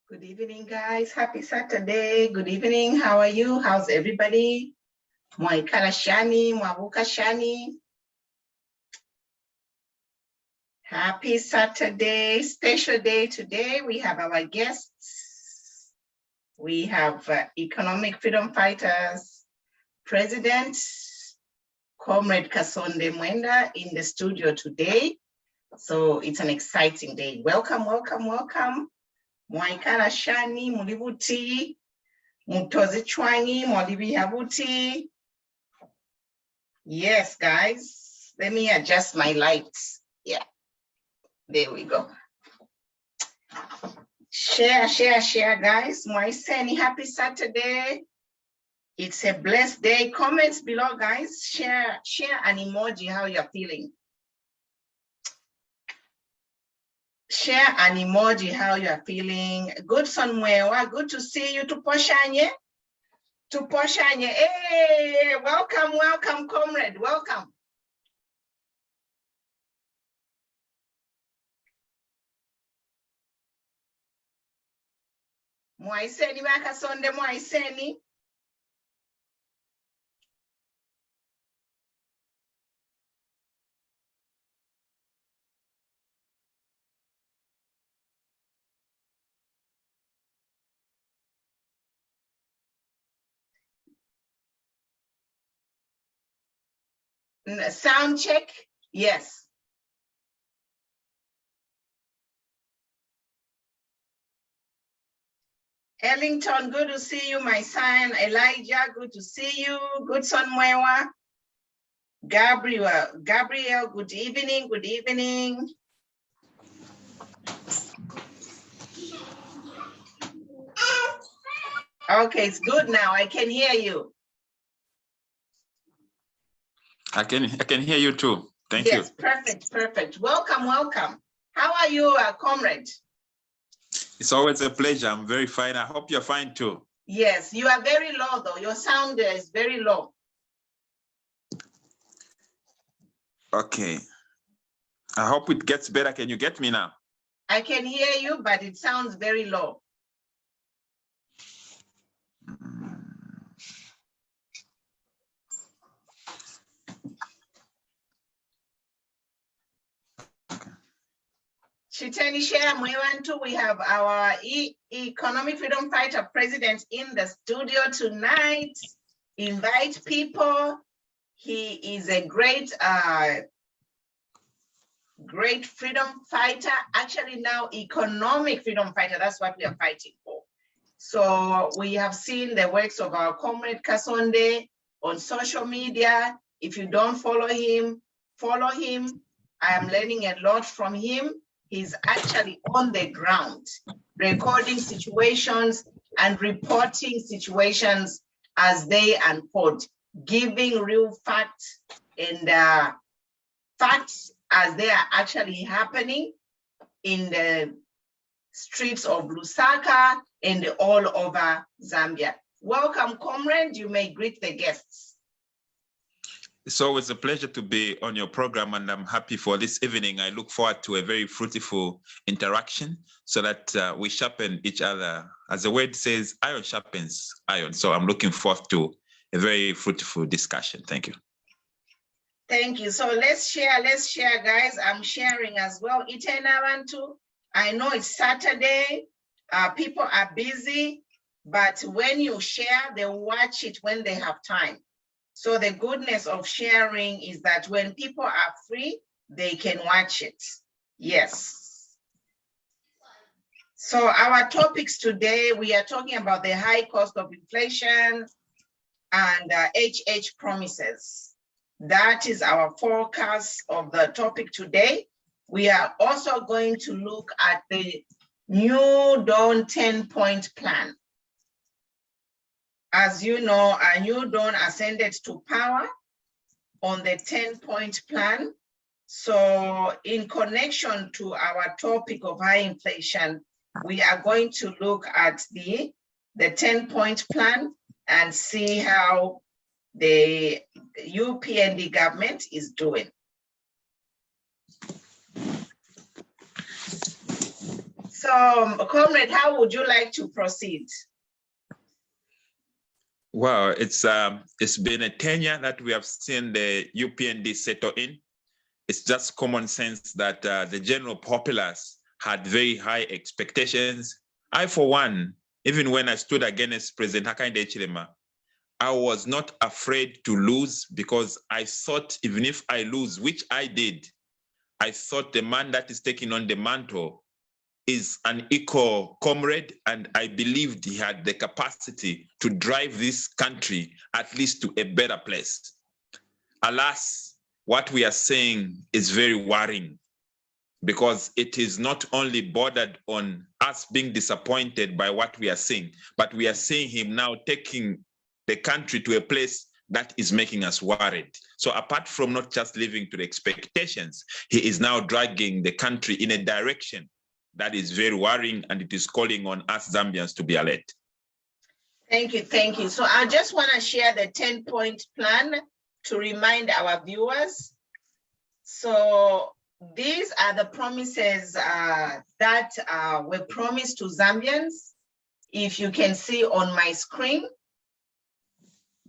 Good evening, guys. Happy Saturday. Good evening. How are you? How's everybody? Mwaikala shani, mwabuka shani. Happy Saturday, special day today. We have our guests. We have Economic Freedom Fighters President, Comrade Kasonde Mwenda in the studio today. So it's an exciting day. Welcome, welcome, welcome. Mwaikala shani, mulibuti, mutozi chwangi, mwalibi habuti. Yes, guys. Let me adjust my lights. Yeah. There we go. Share, share, share, guys. Mwaiseni, happy Saturday. It's a blessed day. Comments below, guys. Share an emoji how you're feeling. Share an emoji how you're feeling. Good Sonmwewa, good to see you. Tuposhanye. Tuposhanye. Hey, welcome, welcome, comrade. Welcome. Mwaiseni Kasonde, mwaiseni. Sound check, yes. Ellington, good to see you, my son. Elijah, good to see you. Good Sonmwewa. Gabriel, good evening, good evening. Okay, it's good now. I can hear you. I can hear you too. Thank you. Yes, perfect, perfect. Welcome, welcome. How are you, comrade? It's always a pleasure. I'm very fine. I hope you're fine too. Yes, you are very low though. Your sound is very low. Okay. I hope it gets better. Can you get me now? I can hear you, but it sounds very low. Chiteni Share Mwewantu, we have our Economic Freedom Fighter President in the studio tonight. Invite people. He is a great freedom fighter. Actually now economic freedom fighter, that's what we are fighting for. So we have seen the works of our comrade Kasonde on social media. If you don't follow him, follow him. I am learning a lot from him. He's actually on the ground, recording situations and reporting situations as they unfold, giving real facts and facts as they are actually happening in the streets of Lusaka and all over Zambia. Welcome, comrade. You may greet the guests. It's always a pleasure to be on your program, and I'm happy for this evening. I look forward to a very fruitful interaction so that we sharpen each other. As the word says, iron sharpens iron. So I'm looking forward to a very fruitful discussion. Thank you. Thank you. So let's share, guys. I'm sharing as well. Itenabantu. I know it's Saturday. People are busy, but when you share, they watch it when they have time. So the goodness of sharing is that when people are free, they can watch it. Yes. So our topics today, we are talking about the high cost of inflation and HH promises. That is our focus of the topic today. We are also going to look at the New Dawn 10-point plan. As you know, a New Dawn ascended to power on the 10-point plan. So in connection to our topic of high inflation, we are going to look at the 10-point plan and see how the UPND government is doing. So, Comrade, how would you like to proceed? Well, it's been a tenure that we have seen the UPND settle in. It's just common sense that the general populace had very high expectations. I, for one, even when I stood against President Hakainde Hichilema, I was not afraid to lose because I thought even if I lose, which I did, I thought the man that is taking on the mantle is an equal comrade, and I believed he had the capacity to drive this country at least to a better place. Alas, what we are saying is very worrying because it is not only bordered on us being disappointed by what we are seeing, but we are seeing him now taking the country to a place that is making us worried. So apart from not just living to the expectations, he is now dragging the country in a direction that is very worrying, and it is calling on us Zambians to be alert. Thank you, thank you. So I just want to share the 10-point plan to remind our viewers. So these are the promises that were promised to Zambians. If you can see on my screen,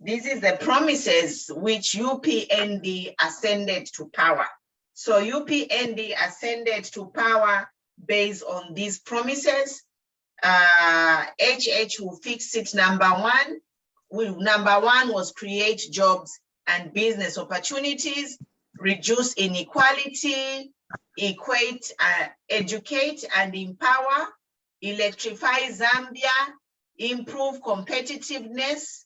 this is the promises which UPND ascended to power. So UPND ascended to power based on these promises. HH will fix it. Number one was create jobs and business opportunities, reduce inequality, educate and empower, electrify Zambia, improve competitiveness,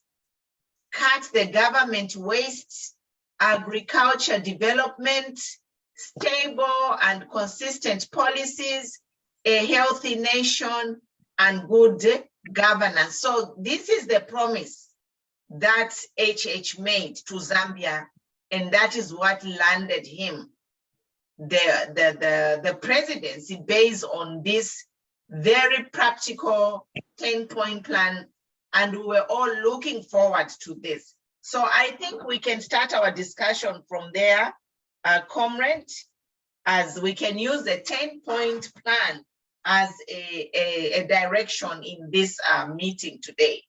cut the government waste, agriculture development, stable and consistent policies, a healthy nation, and good governance. So this is the promise that HH made to Zambia, and that is what landed him the presidency based on this very practical 10-point plan, and we were all looking forward to this. So I think we can start our discussion from there, comrade, as we can use the 10-point plan as a direction in this meeting today.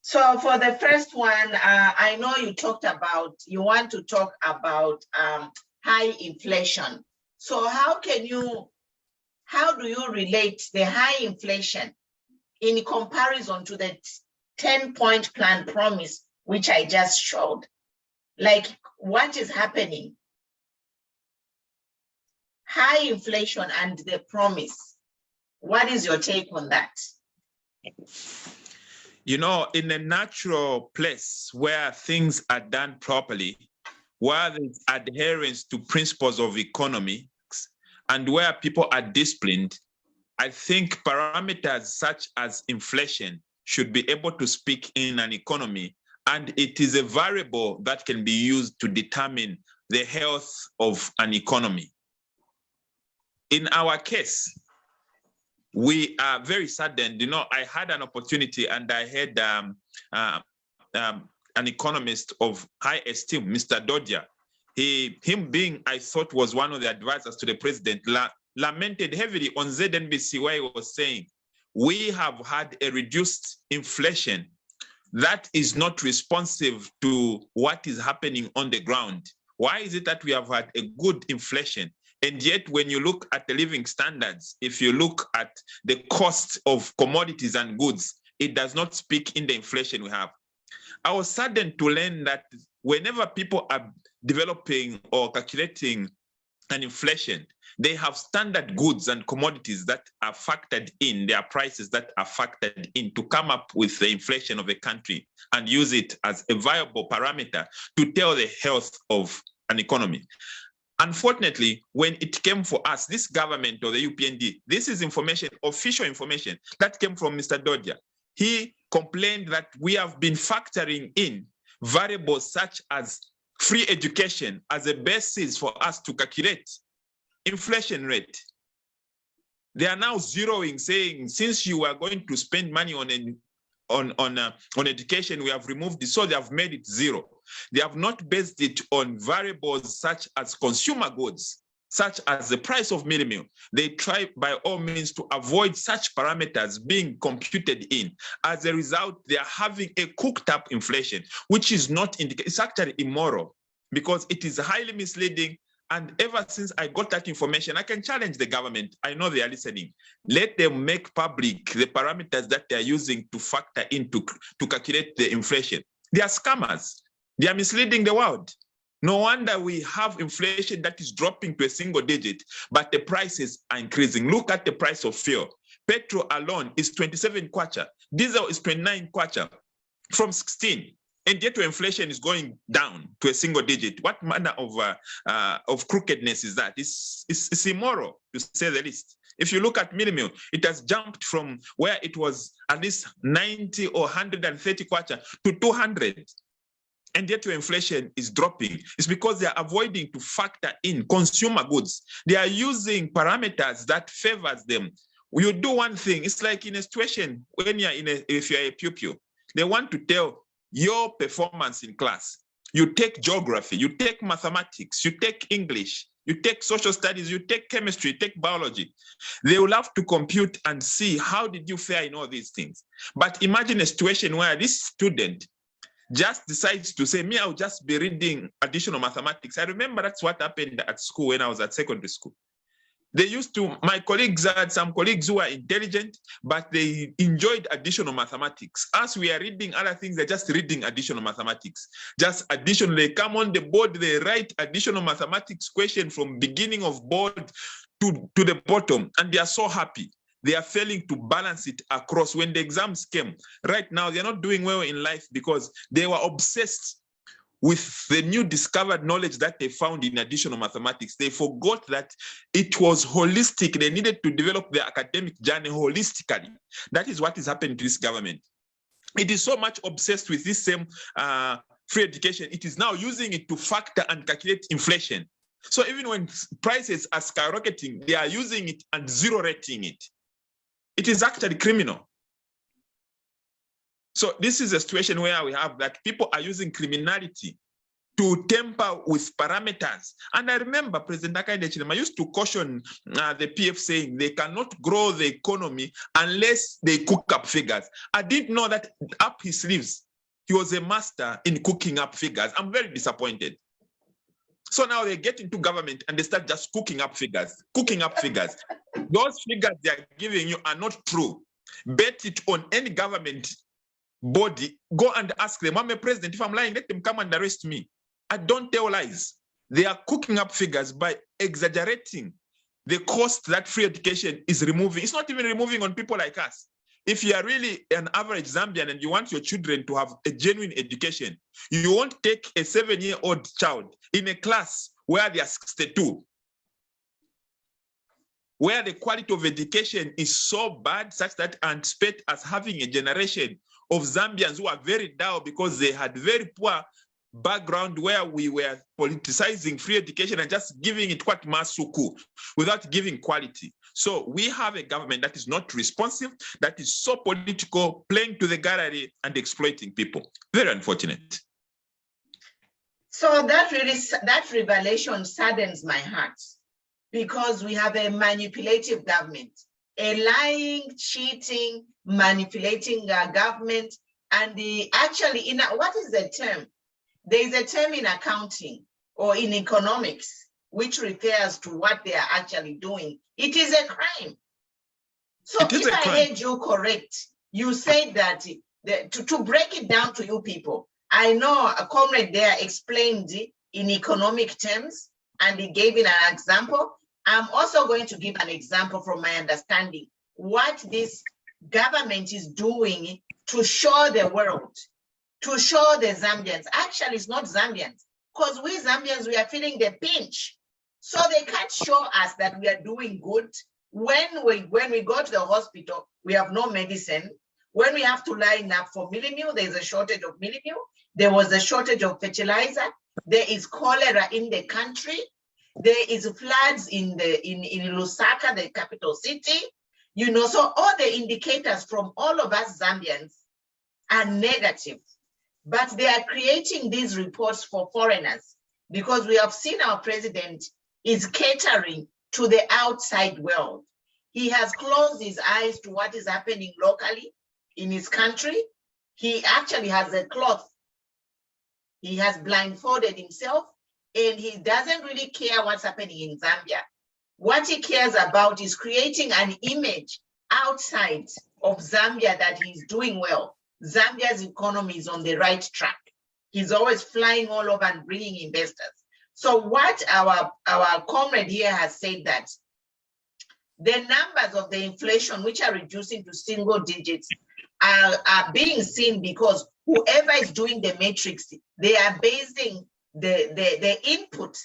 So for the first one, I know you want to talk about high inflation. So how do you relate the high inflation in comparison to the 10-point plan promise, which I just showed? Like, what is happening? High inflation and the promise. What is your take on that? You know, in a natural place where things are done properly, where there's adherence to principles of economics, and where people are disciplined, I think parameters such as inflation should be able to speak in an economy, and it is a variable that can be used to determine the health of an economy. In our case, we are very saddened. You know, I had an opportunity and I had an economist of high esteem, Mr. Dodja. Him being, I thought, was one of the advisors to the president, lamented heavily on ZNBC where he was saying, we have had a reduced inflation that is not responsive to what is happening on the ground. Why is it that we have had a good inflation? And yet, when you look at the living standards, if you look at the cost of commodities and goods, it does not speak in the inflation we have. I was saddened to learn that whenever people are developing or calculating an inflation, they have standard goods and commodities that are factored in, their prices that are factored in to come up with the inflation of a country and use it as a viable parameter to tell the health of an economy. Unfortunately, when it came for us, this government or the UPND, this is information, official information that came from Mr. Dodja. He complained that we have been factoring in variables such as free education as a basis for us to calculate inflation rate. They are now zeroing, saying, since you are going to spend money on education, we have removed it, so they have made it zero. They have not based it on variables such as consumer goods. such as the price of meal meal. They try by all means to avoid such parameters being computed in. As a result, they are having a cooked up inflation, which is not indicated. It's actually immoral because it is highly misleading. And ever since I got that information, I can challenge the government. I know they are listening. Let them make public the parameters that they are using to factor in to calculate the inflation. They are scammers. They are misleading the world. No wonder we have inflation that is dropping to a single digit, but the prices are increasing. Look at the price of fuel. Petrol alone is 27 kwacha. Diesel is 29 kwacha from 16. And yet inflation is going down to a single digit. What manner of crookedness is that? It's immoral, to say the least. If you look at meal meal, it has jumped from where it was at least 90 or 130 kwacha to 200. And yet your inflation is dropping. It's because they are avoiding to factor in consumer goods. They are using parameters that favors them. You do one thing, it's like in a situation when if you're a pupil, they want to tell your performance in class. You take geography, you take mathematics, you take English, you take social studies, you take chemistry, you take biology. They will have to compute and see how did you fare in all these things. But imagine a situation where this student just decides to say, me, I'll just be reading additional mathematics. I remember that's what happened at school when I was at secondary school. They used to, my colleagues had some colleagues who were intelligent, but they enjoyed additional mathematics. As we are reading other things, they're just reading additional mathematics. Just additional, they come on the board, they write additional mathematics question from beginning of board to the bottom, and they are so happy. They are failing to balance it across. When the exams came, right now, they're not doing well in life because they were obsessed with the new discovered knowledge that they found in additional mathematics. They forgot that it was holistic. They needed to develop their academic journey holistically. That is what is happening to this government. It is so much obsessed with this same free education. It is now using it to factor and calculate inflation. So even when prices are skyrocketing, they are using it and zero rating it. It is actually criminal. So this is a situation where we have that people are using criminality to temper with parameters. And I remember President Hakainde Hichilema used to caution the PF saying they cannot grow the economy unless they cook up figures. I didn't know that up his sleeves, he was a master in cooking up figures. I'm very disappointed. So now they get into government and they start just cooking up figures. Those figures they are giving you are not true. Bet it on any government body, go and ask them, I'm a president, if I'm lying, let them come and arrest me. I don't tell lies. They are cooking up figures by exaggerating the cost that free education is removing. It's not even removing on people like us. If you are really an average Zambian and you want your children to have a genuine education, you won't take a 7-year-old child in a class where there are 62, where the quality of education is so bad such that anticipate as having a generation of Zambians who are very down because they had very poor background where we were politicizing free education and just giving it what masuku without giving quality. So we have a government that is not responsive, that is so political, playing to the gallery and exploiting people. Very unfortunate. So that revelation saddens my heart because we have a manipulative government, a lying, cheating, manipulating government. And actually, what is the term? There is a term in accounting or in economics which refers to what they are actually doing. It is a crime. So if I heard you correct, you said that to break it down to you people, I know a comrade there explained in economic terms and he gave it an example. I'm also going to give an example from my understanding what this government is doing to show the world, to show the Zambians. Actually, it's not Zambians, because we Zambians, we are feeling the pinch. So they can't show us that we are doing good. When we go to the hospital, we have no medicine. When we have to line up for millimil, there's a shortage of millimil. There was a shortage of fertilizer. There is cholera in the country. There is floods in Lusaka, the capital city. You know, so all the indicators from all of us Zambians are negative. But they are creating these reports for foreigners because we have seen our president is catering to the outside world. He has closed his eyes to what is happening locally in his country. He actually has a cloth. He has blindfolded himself, and he doesn't really care what's happening in Zambia. What he cares about is creating an image outside of Zambia that he's doing well. Zambia's economy is on the right track. He's always flying all over and bringing investors. So what our comrade here has said that the numbers of the inflation, which are reducing to single digits, are being seen because whoever is doing the matrix, they are basing the input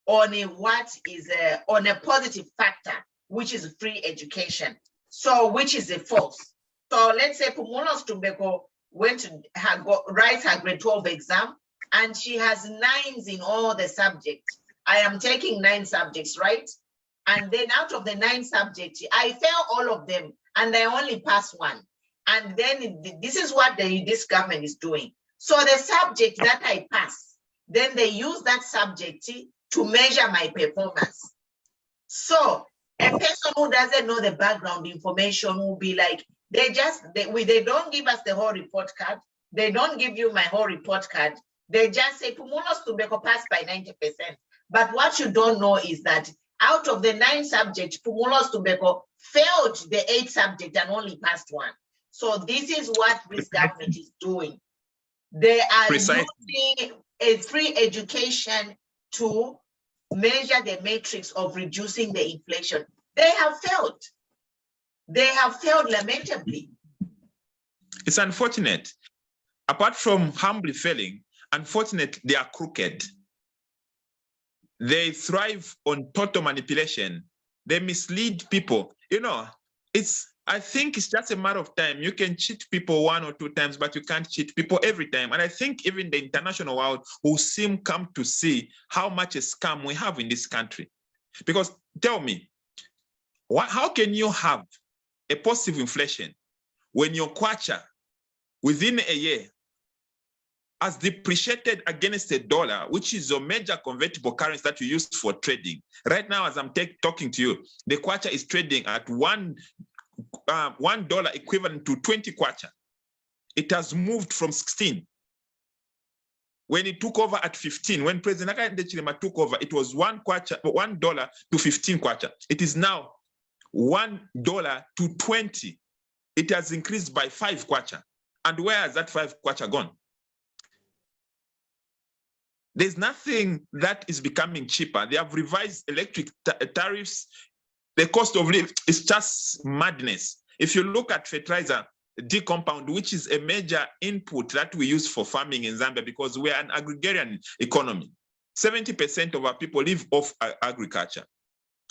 on on a positive factor, which is free education. So which is a false. So let's say Pumulos Tumbeko went to write her grade 12 exam, and she has 9s in all the subjects. I am taking 9 subjects, right? And then out of the 9 subjects, I fail all of them, and I only pass 1. And then this is what this government is doing. So the subject that I pass, then they use that subject to measure my performance. So a person who doesn't know the background information will be like, they don't give us the whole report card. They don't give you my whole report card. They just say Pumulos Tumbeko passed by 90%. But what you don't know is that out of the 9 subjects, Pumulos Tumbeko failed the 8 subject and only passed 1. So this is what this government is doing. They are using a free education to measure the matrix of reducing the inflation. They have failed. They have failed lamentably. It's unfortunate. Apart from humbly failing, unfortunately, they are crooked. They thrive on total manipulation. They mislead people. You know, I think it's just a matter of time. You can cheat people 1 or 2 times, but you can't cheat people every time. And I think even the international world will soon come to see how much a scam we have in this country. Because tell me, how can you have a positive inflation when your kwacha within a year has depreciated against the dollar, which is a major convertible currency that you use for trading? Right now, as I'm talking to you, the kwacha is trading at $1 equivalent to 20 kwacha. It has moved from 16. When it took over at 15, when President Hakainde Hichilema took over, it was $1 to 15 kwacha. It is now $1 to 20. It has increased by 5 kwacha. And where has that 5 kwacha gone? There's nothing that is becoming cheaper. They have revised electric tariffs. The cost of living is just madness. If you look at fertilizer, D-compound, which is a major input that we use for farming in Zambia because we are an agrarian economy. 70% of our people live off agriculture.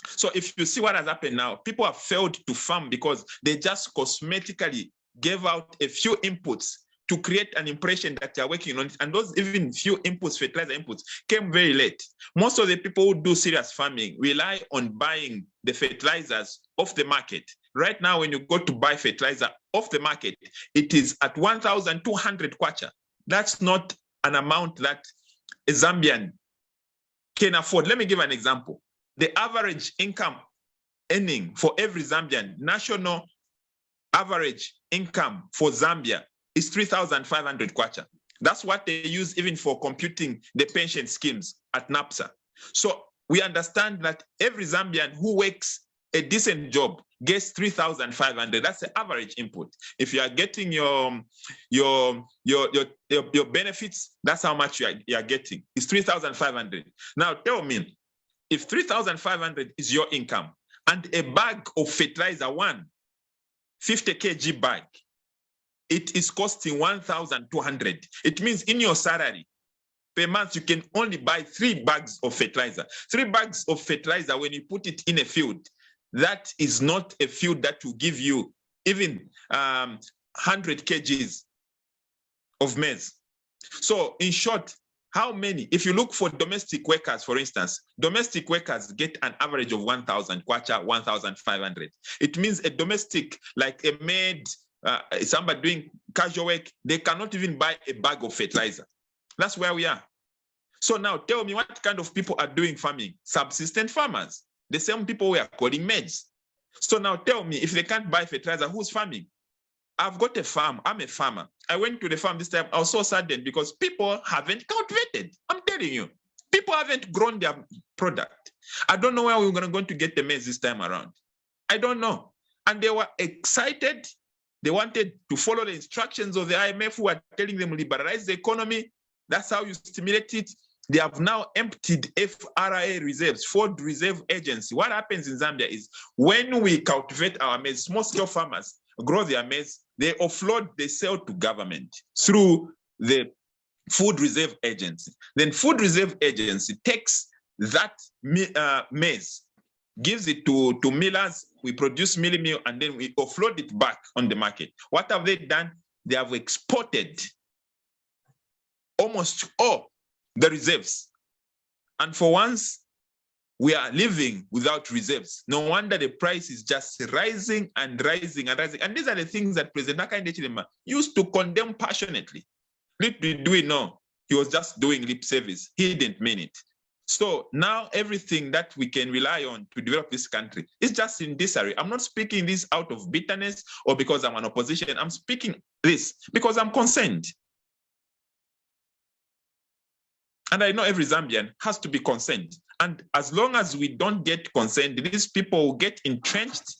So if you see what has happened now, people have failed to farm because they just cosmetically gave out a few inputs to create an impression that they are working on it. And those even few inputs, fertilizer inputs, came very late. Most of the people who do serious farming rely on buying the fertilizers off the market. Right now, when you go to buy fertilizer off the market, it is at 1,200 kwacha. That's not an amount that a Zambian can afford. Let me give an example. The average income earning for every Zambian, national average income for Zambia is 3,500 kwacha. That's what they use even for computing the pension schemes at NAPSA. So we understand that every Zambian who works a decent job gets 3,500. That's the average input. If you are getting your benefits, that's how much you are getting. It's 3,500. Now tell me, if 3,500 is your income and a bag of fertilizer, 50 kg bag, it is costing 1,200. It means in your salary per month, you can only buy 3 bags of fertilizer. 3 bags of fertilizer, when you put it in a field, that is not a field that will give you even 100 kgs of maize. So in short, how many, if you look for domestic workers, for instance, domestic workers get an average of 1,000 kwacha, 1,500. It means a domestic, like a maid, somebody doing casual work, they cannot even buy a bag of fertilizer. That's where we are. So now tell me, what kind of people are doing farming? Subsistence farmers, the same people we are calling maids. So now tell me, if they can't buy fertilizer, who's farming? I've got a farm. I'm a farmer. I went to the farm this time. I was so saddened because people haven't cultivated. I'm telling you, people haven't grown their product. I don't know where we're going to get the maize this time around. I don't know. And they were excited. They wanted to follow the instructions of the IMF, who are telling them liberalize the economy. That's how you stimulate it. They have now emptied FRA reserves, Food Reserve Agency. What happens in Zambia is when we cultivate our maize, small-scale farmers grow their maize, they offload, they sell to government through the Food Reserve Agency. Then Food Reserve Agency takes that maize, gives it to millers, we produce mealie meal, and then we offload it back on the market. What have they done? They have exported almost all the reserves. And for once, we are living without reserves. No wonder the price is just rising and rising and rising. And these are the things that President Hakainde Hichilema used to condemn passionately. Little do we know, he was just doing lip service. He didn't mean it. So now everything that we can rely on to develop this country is just in disarray. I'm not speaking this out of bitterness or because I'm an opposition. I'm speaking this because I'm concerned. And I know every Zambian has to be concerned. And as long as we don't get concerned, these people will get entrenched,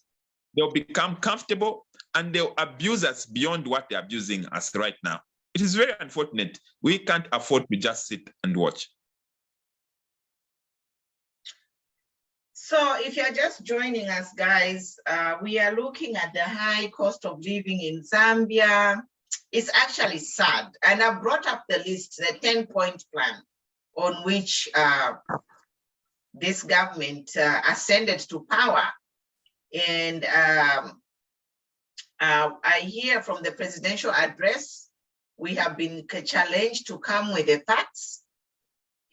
they'll become comfortable, and they'll abuse us beyond what they're abusing us right now. It is very unfortunate. We can't afford to just sit and watch. So if you're just joining us, guys, we are looking at the high cost of living in Zambia. It's actually sad. And I brought up the list, the 10-point plan on which this government ascended to power. And I hear from the presidential address, we have been challenged to come with the facts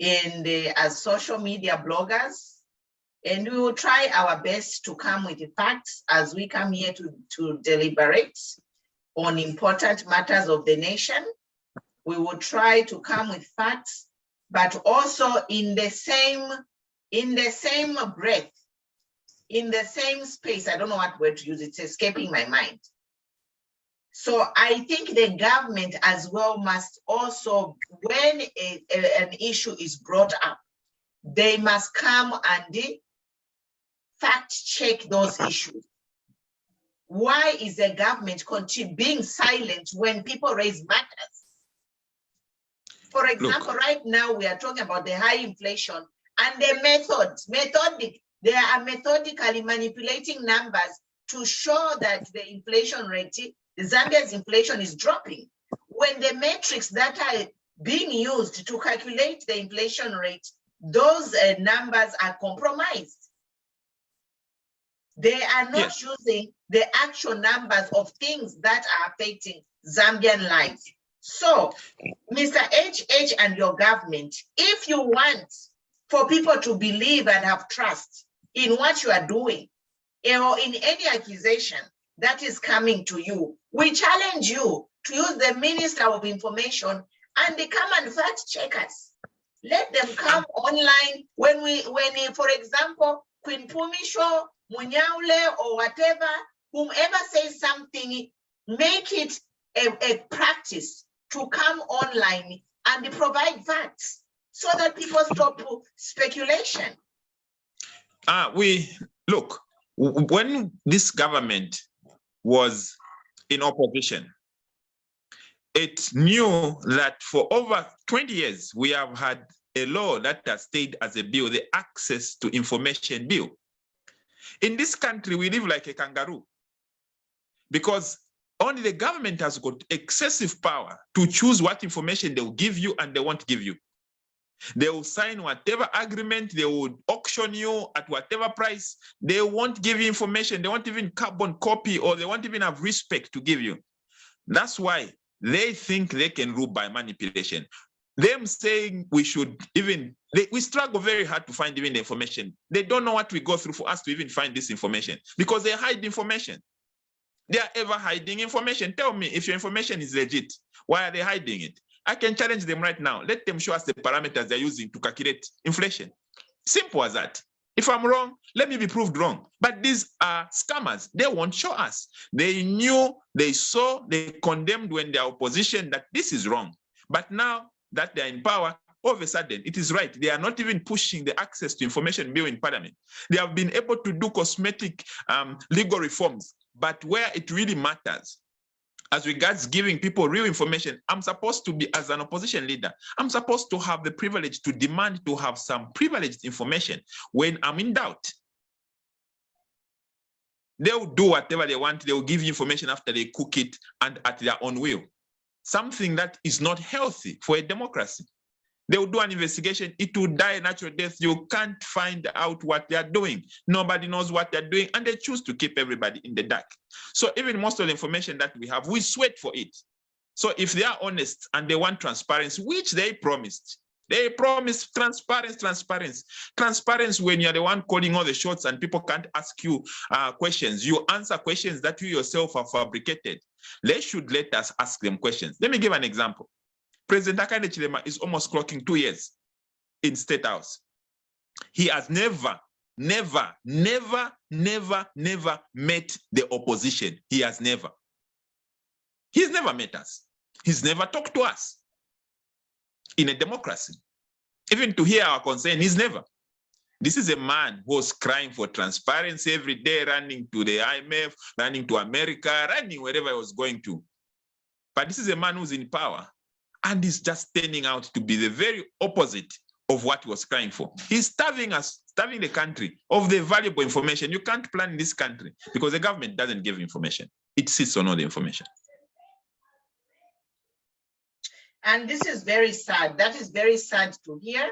as social media bloggers. And we will try our best to come with the facts as we come here to deliberate on important matters of the nation. We will try to come with facts, but also in the same breath, in the same space. I don't know what word to use, it's escaping my mind. So I think the government as well must also, when an issue is brought up, they must come and fact check those issues. Why is the government being silent when people raise matters? For example, right now we are talking about the high inflation and the they are methodically manipulating numbers to show that the inflation rate, the Zambia's inflation is dropping. When the metrics that are being used to calculate the inflation rate, those numbers are compromised. They are not using the actual numbers of things that are affecting Zambian lives. So, Mr. HH and your government, if you want for people to believe and have trust in what you are doing, or in any accusation that is coming to you, we challenge you to use the Minister of Information and they come and fact check us. Let them come online when for example, Queen Pumisho, Munyaule, or whatever, whomever says something, make it a practice to come online and provide facts so that people stop speculation. Look, when this government was in opposition, it knew that for over 20 years, we have had a law that has stayed as a bill, the Access to Information Bill. In this country, we live like a kangaroo because only the government has got excessive power to choose what information they will give you and they won't give you. They will sign whatever agreement, they will auction you at whatever price. They won't give you information. They won't even carbon copy, or they won't even have respect to give you. That's why they think they can rule by manipulation. Them saying we should even, we struggle very hard to find even the information. They don't know what we go through for us to even find this information because they hide information. They are ever hiding information. Tell me if your information is legit, why are they hiding it? I can challenge them right now. Let them show us the parameters they're using to calculate inflation. Simple as that. If I'm wrong, let me be proved wrong. But these are scammers. They won't show us. They knew, they saw, they condemned when they're opposition that this is wrong. But now that they're in power, all of a sudden, it is right. They are not even pushing the access to information bill in parliament. They have been able to do cosmetic legal reforms. But where it really matters, as regards giving people real information, I'm supposed to be, as an opposition leader, I'm supposed to have the privilege to demand to have some privileged information when I'm in doubt. They'll do whatever they want. They'll give you information after they cook it and at their own will. Something that is not healthy for a democracy. They will do an investigation. It will die a natural death. You can't find out what they are doing. Nobody knows what they're doing, and they choose to keep everybody in the dark. So even most of the information that we have, we sweat for it. So if they are honest and they want transparency, which they promised transparency. Transparency when you're the one calling all the shots and people can't ask you questions. You answer questions that you yourself have fabricated. They should let us ask them questions. Let me give an example. President Hakainde Hichilema is almost clocking 2 years in State House. He has never met the opposition. He's never met us. He's never talked to us. In a democracy, even to hear our concern, he's never. This is a man who was crying for transparency every day, running to the IMF, running to America, running wherever he was going to. But this is a man who's in power, and he's just turning out to be the very opposite of what he was crying for. He's starving us, starving the country of the valuable information. You can't plan in this country because the government doesn't give information. It sits on all the information. And this is very sad. That is very sad to hear,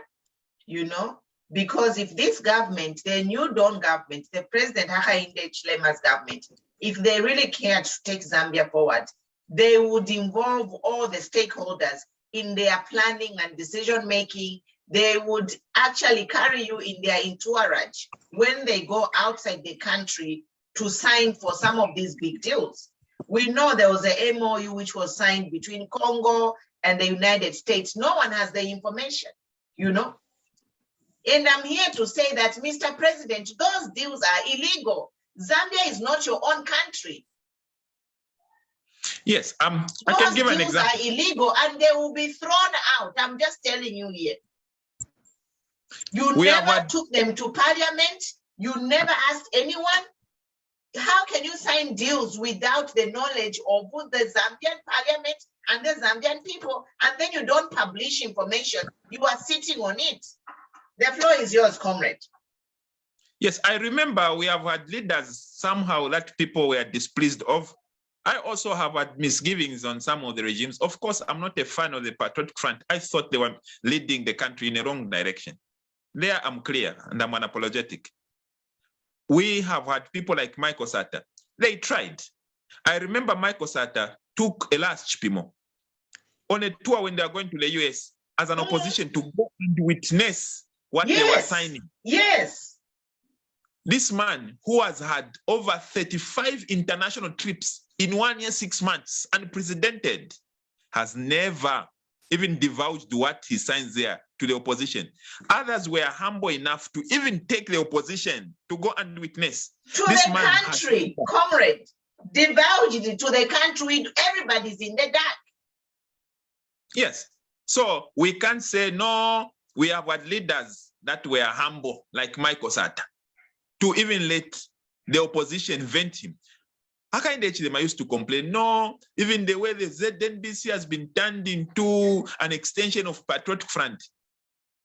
you know, because if this government, the new Dawn government, the President Hakainde Hichilema's government, if they really care to take Zambia forward, they would involve all the stakeholders in their planning and decision-making. They would actually carry you in their entourage when they go outside the country to sign for some of these big deals. We know there was a MOU which was signed between Congo and the United States. No one has the information, you know? And I'm here to say that, Mr. President, those deals are illegal. Zambia is not your own country. Yes, I can give an example. Those deals are illegal and they will be thrown out. I'm just telling you here. You never took them to parliament. You never asked anyone. How can you sign deals without the knowledge of the Zambian parliament and the Zambian people, and then you don't publish information? You are sitting on it. The floor is yours, comrade. Yes, I remember we have had leaders somehow that people were displeased of. I also have had misgivings on some of the regimes. Of course, I'm not a fan of the Patriotic Front. I thought they were leading the country in the wrong direction. There I'm clear and I'm unapologetic. We have had people like Michael Sata. They tried. I remember Michael Sata took a last Chipimo on a tour when they are going to the US as an opposition to go and witness what they were signing. Yes. This man who has had over 35 international trips in 1 year, 6 months, unprecedented, has never even divulged what he signs there to the opposition. Others were humble enough to even take the opposition to go and witness. To this the country, comrade, divulged it to the country, everybody's in the dark. Yes, so we can't say, no, we have had leaders that were humble, like Michael Sata, to even let the opposition vent him. Hakainde Hichilema used to complain, no, even the way the ZNBC has been turned into an extension of Patriotic Front.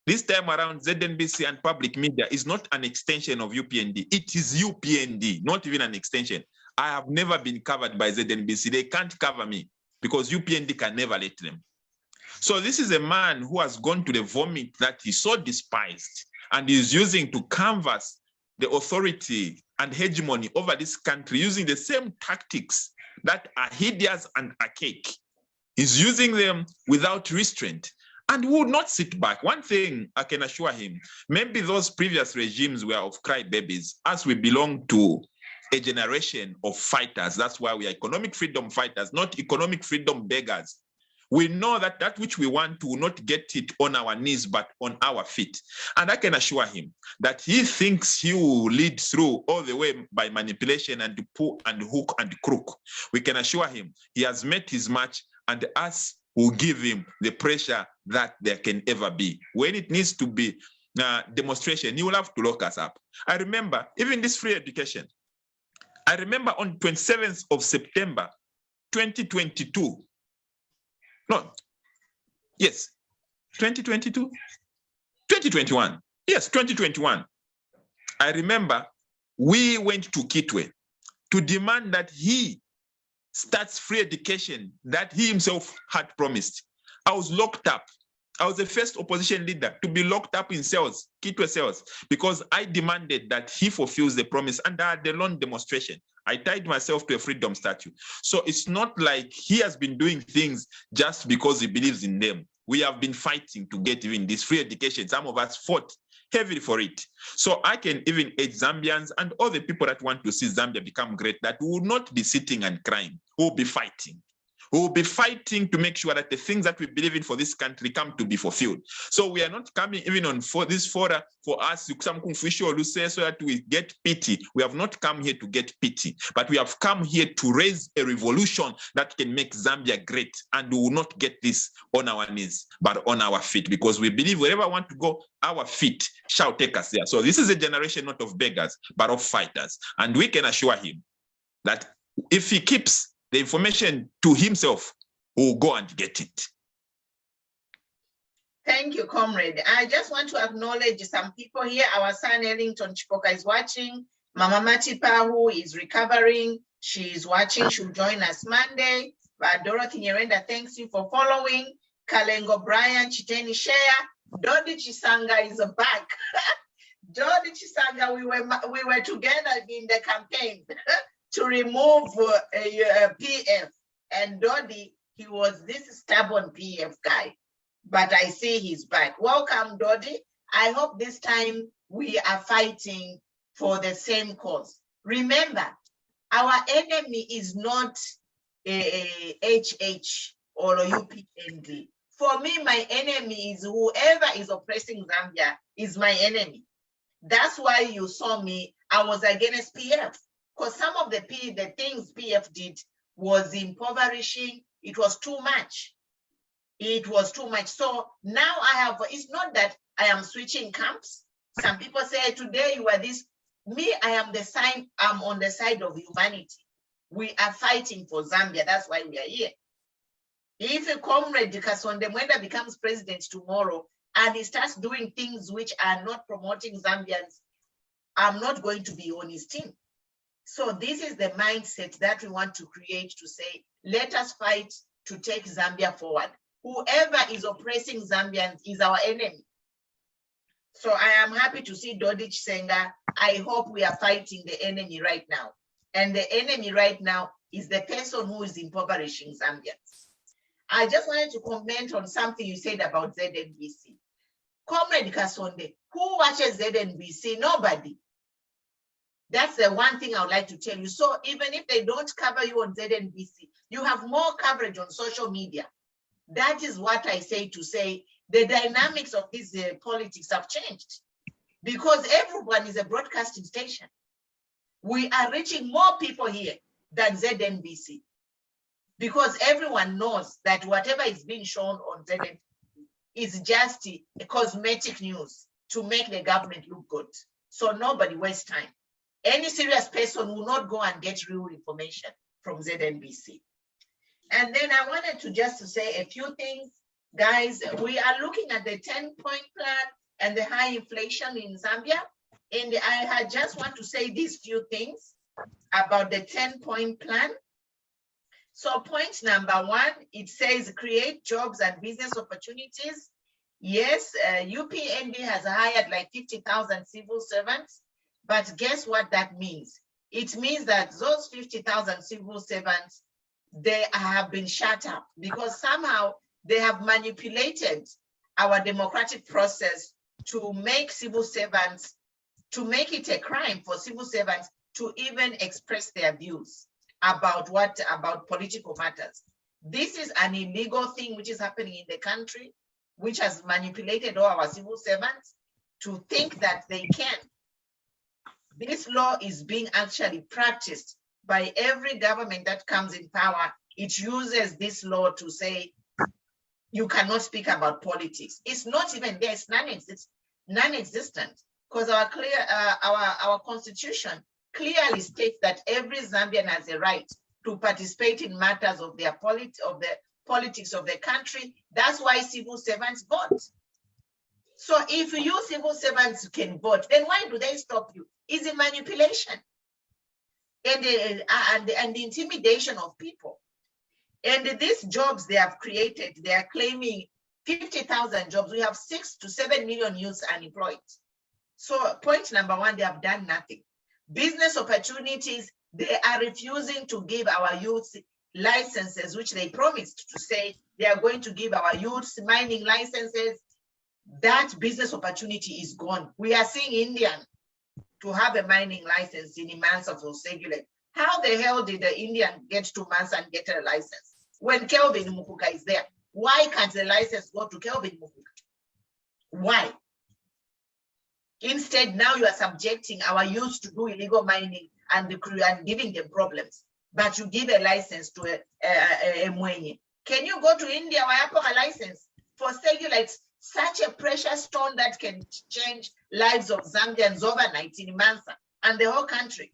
This time around, ZNBC and public media is not an extension of UPND. It is UPND, not even an extension. I have never been covered by ZNBC. They can't cover me because UPND can never let them. So this is a man who has gone to the vomit that he so despised and is using to canvass the authority and hegemony over this country using the same tactics that are hideous and archaic. He's using them without restraint and would not sit back. One thing I can assure him, maybe those previous regimes were of crybabies, as we belong to a generation of fighters. That's why we are economic freedom fighters, not economic freedom beggars. we know that that which we want to will not get it on our knees, but on our feet. And I can assure him that he thinks he will lead through all the way by manipulation and pull and hook and crook. We can assure him he has met his match, and us will give him the pressure that there can ever be. When it needs to be demonstration, he will have to lock us up. I remember even this free education. I remember on 27th of September, 2022. No, yes, 2022, 2021. Yes, 2021. I remember we went to Kitwe to demand that he starts free education that he himself had promised. I was locked up. I was the first opposition leader to be locked up in cells, Kitwe cells, because I demanded that he fulfills the promise, and I had the long demonstration. I tied myself to a freedom statue. So it's not like he has been doing things just because he believes in them. We have been fighting to get even this free education. Some of us fought heavily for it. So I can even urge Zambians and all the people that want to see Zambia become great, that we will not be sitting and crying. We will be fighting. We will be fighting to make sure that the things that we believe in for this country come to be fulfilled. So we are not coming even on for this fora for us so that we get pity. We have not come here to get pity, but we have come here to raise a revolution that can make Zambia great. And we will not get this on our knees, but on our feet, because we believe wherever I want to go, our feet shall take us there. So this is a generation not of beggars, but of fighters. And we can assure him that if he keeps the information to himself, will go and get it. Thank you, comrade. I just want to acknowledge some people here. Our son Ellington Chipoka is watching. Mama Matipa, who is recovering, she is watching. She'll join us Monday. But Dorothy Nyerenda, thanks you for following. Kalengo Brian, Chiteni Shea. Dodi Chisanga is back. Dodi Chisanga, we were together in the campaign to remove PF, and Dodi, he was this stubborn PF guy, but I see he's back. Welcome, Dodi. I hope this time we are fighting for the same cause. Remember, our enemy is not HH or UPND. For me, my enemy is whoever is oppressing Zambia is my enemy. That's why you saw me, I was against PF. Because some of the things PF did was impoverishing. It was too much. It was too much. So now it's not that I am switching camps. Some people say today you are this. Me, I'm on the side of humanity. We are fighting for Zambia. That's why we are here. If a comrade Kasonde Mwenda becomes president tomorrow and he starts doing things which are not promoting Zambians, I'm not going to be on his team. So this is the mindset that we want to create, to say, let us fight to take Zambia forward. Whoever is oppressing Zambians is our enemy. So I am happy to see Dodi Chisenga. I hope we are fighting the enemy right now. And the enemy right now is the person who is impoverishing Zambians. I just wanted to comment on something you said about ZNBC. Comrade Kasonde, who watches ZNBC? Nobody. That's the one thing I would like to tell you. So even if they don't cover you on ZNBC, you have more coverage on social media. That is what I say to say the dynamics of this politics have changed, because everyone is a broadcasting station. We are reaching more people here than ZNBC, because everyone knows that whatever is being shown on ZNBC is just a cosmetic news to make the government look good. So nobody wastes time. Any serious person will not go and get real information from ZNBC. And then I wanted to just say a few things. Guys, we are looking at the 10-point plan and the high inflation in Zambia. And I just want to say these few things about the 10-point plan. So point number one, it says create jobs and business opportunities. Yes, UPND has hired like 50,000 civil servants. But guess what that means? It means that those 50,000 civil servants, they have been shut up because somehow they have manipulated our democratic process to make civil servants, to make it a crime for civil servants to even express their views about political matters. This is an illegal thing which is happening in the country, which has manipulated all our civil servants to think that they can. This law is being actually practiced by every government that comes in power. It uses this law to say, you cannot speak about politics. It's not even there, it's non-existent, because our constitution clearly states that every Zambian has a right to participate in matters of the politics of the country. That's why civil servants vote. So if you civil servants can vote, then why do they stop you? Is it manipulation and the intimidation of people? And these jobs they have created, they are claiming 50,000 jobs. We have 6 to 7 million youths unemployed. So point number one, they have done nothing. Business opportunities, they are refusing to give our youths licenses, which they promised to say they are going to give our youths mining licenses. That business opportunity is gone. We are seeing Indian to have a mining license in Mansa for Segule. How the hell did the Indian get to Mansa and get a license when Kelvin Mukuka is there? Why can't the license go to Kelvin Mukuka? Why? Instead, now you are subjecting our youth to do illegal mining and giving them problems. But you give a license to a Mwenye. Can you go to India where a license for Segulite? Such a precious stone that can change lives of Zambians overnight in Mansa and the whole country.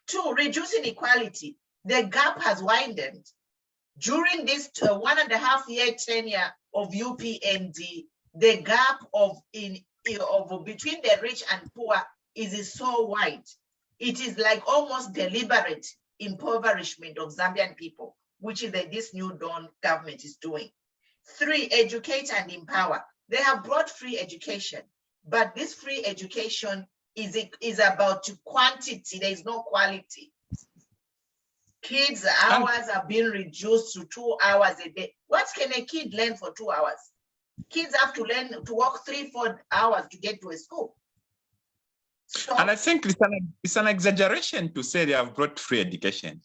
2, reduce inequality. The gap has widened. During this 1.5 year tenure of UPND, the gap between the rich and poor is so wide. It is like almost deliberate impoverishment of Zambian people, which is this new Dawn government is doing. 3, educate and empower. They have brought free education, but this free education is about quantity. There is no quality. Kids' hours are being reduced to 2 hours a day. What can a kid learn for 2 hours? Kids have to learn to walk 3-4 hours to get to a school. So, and I think it's an exaggeration to say they have brought free education.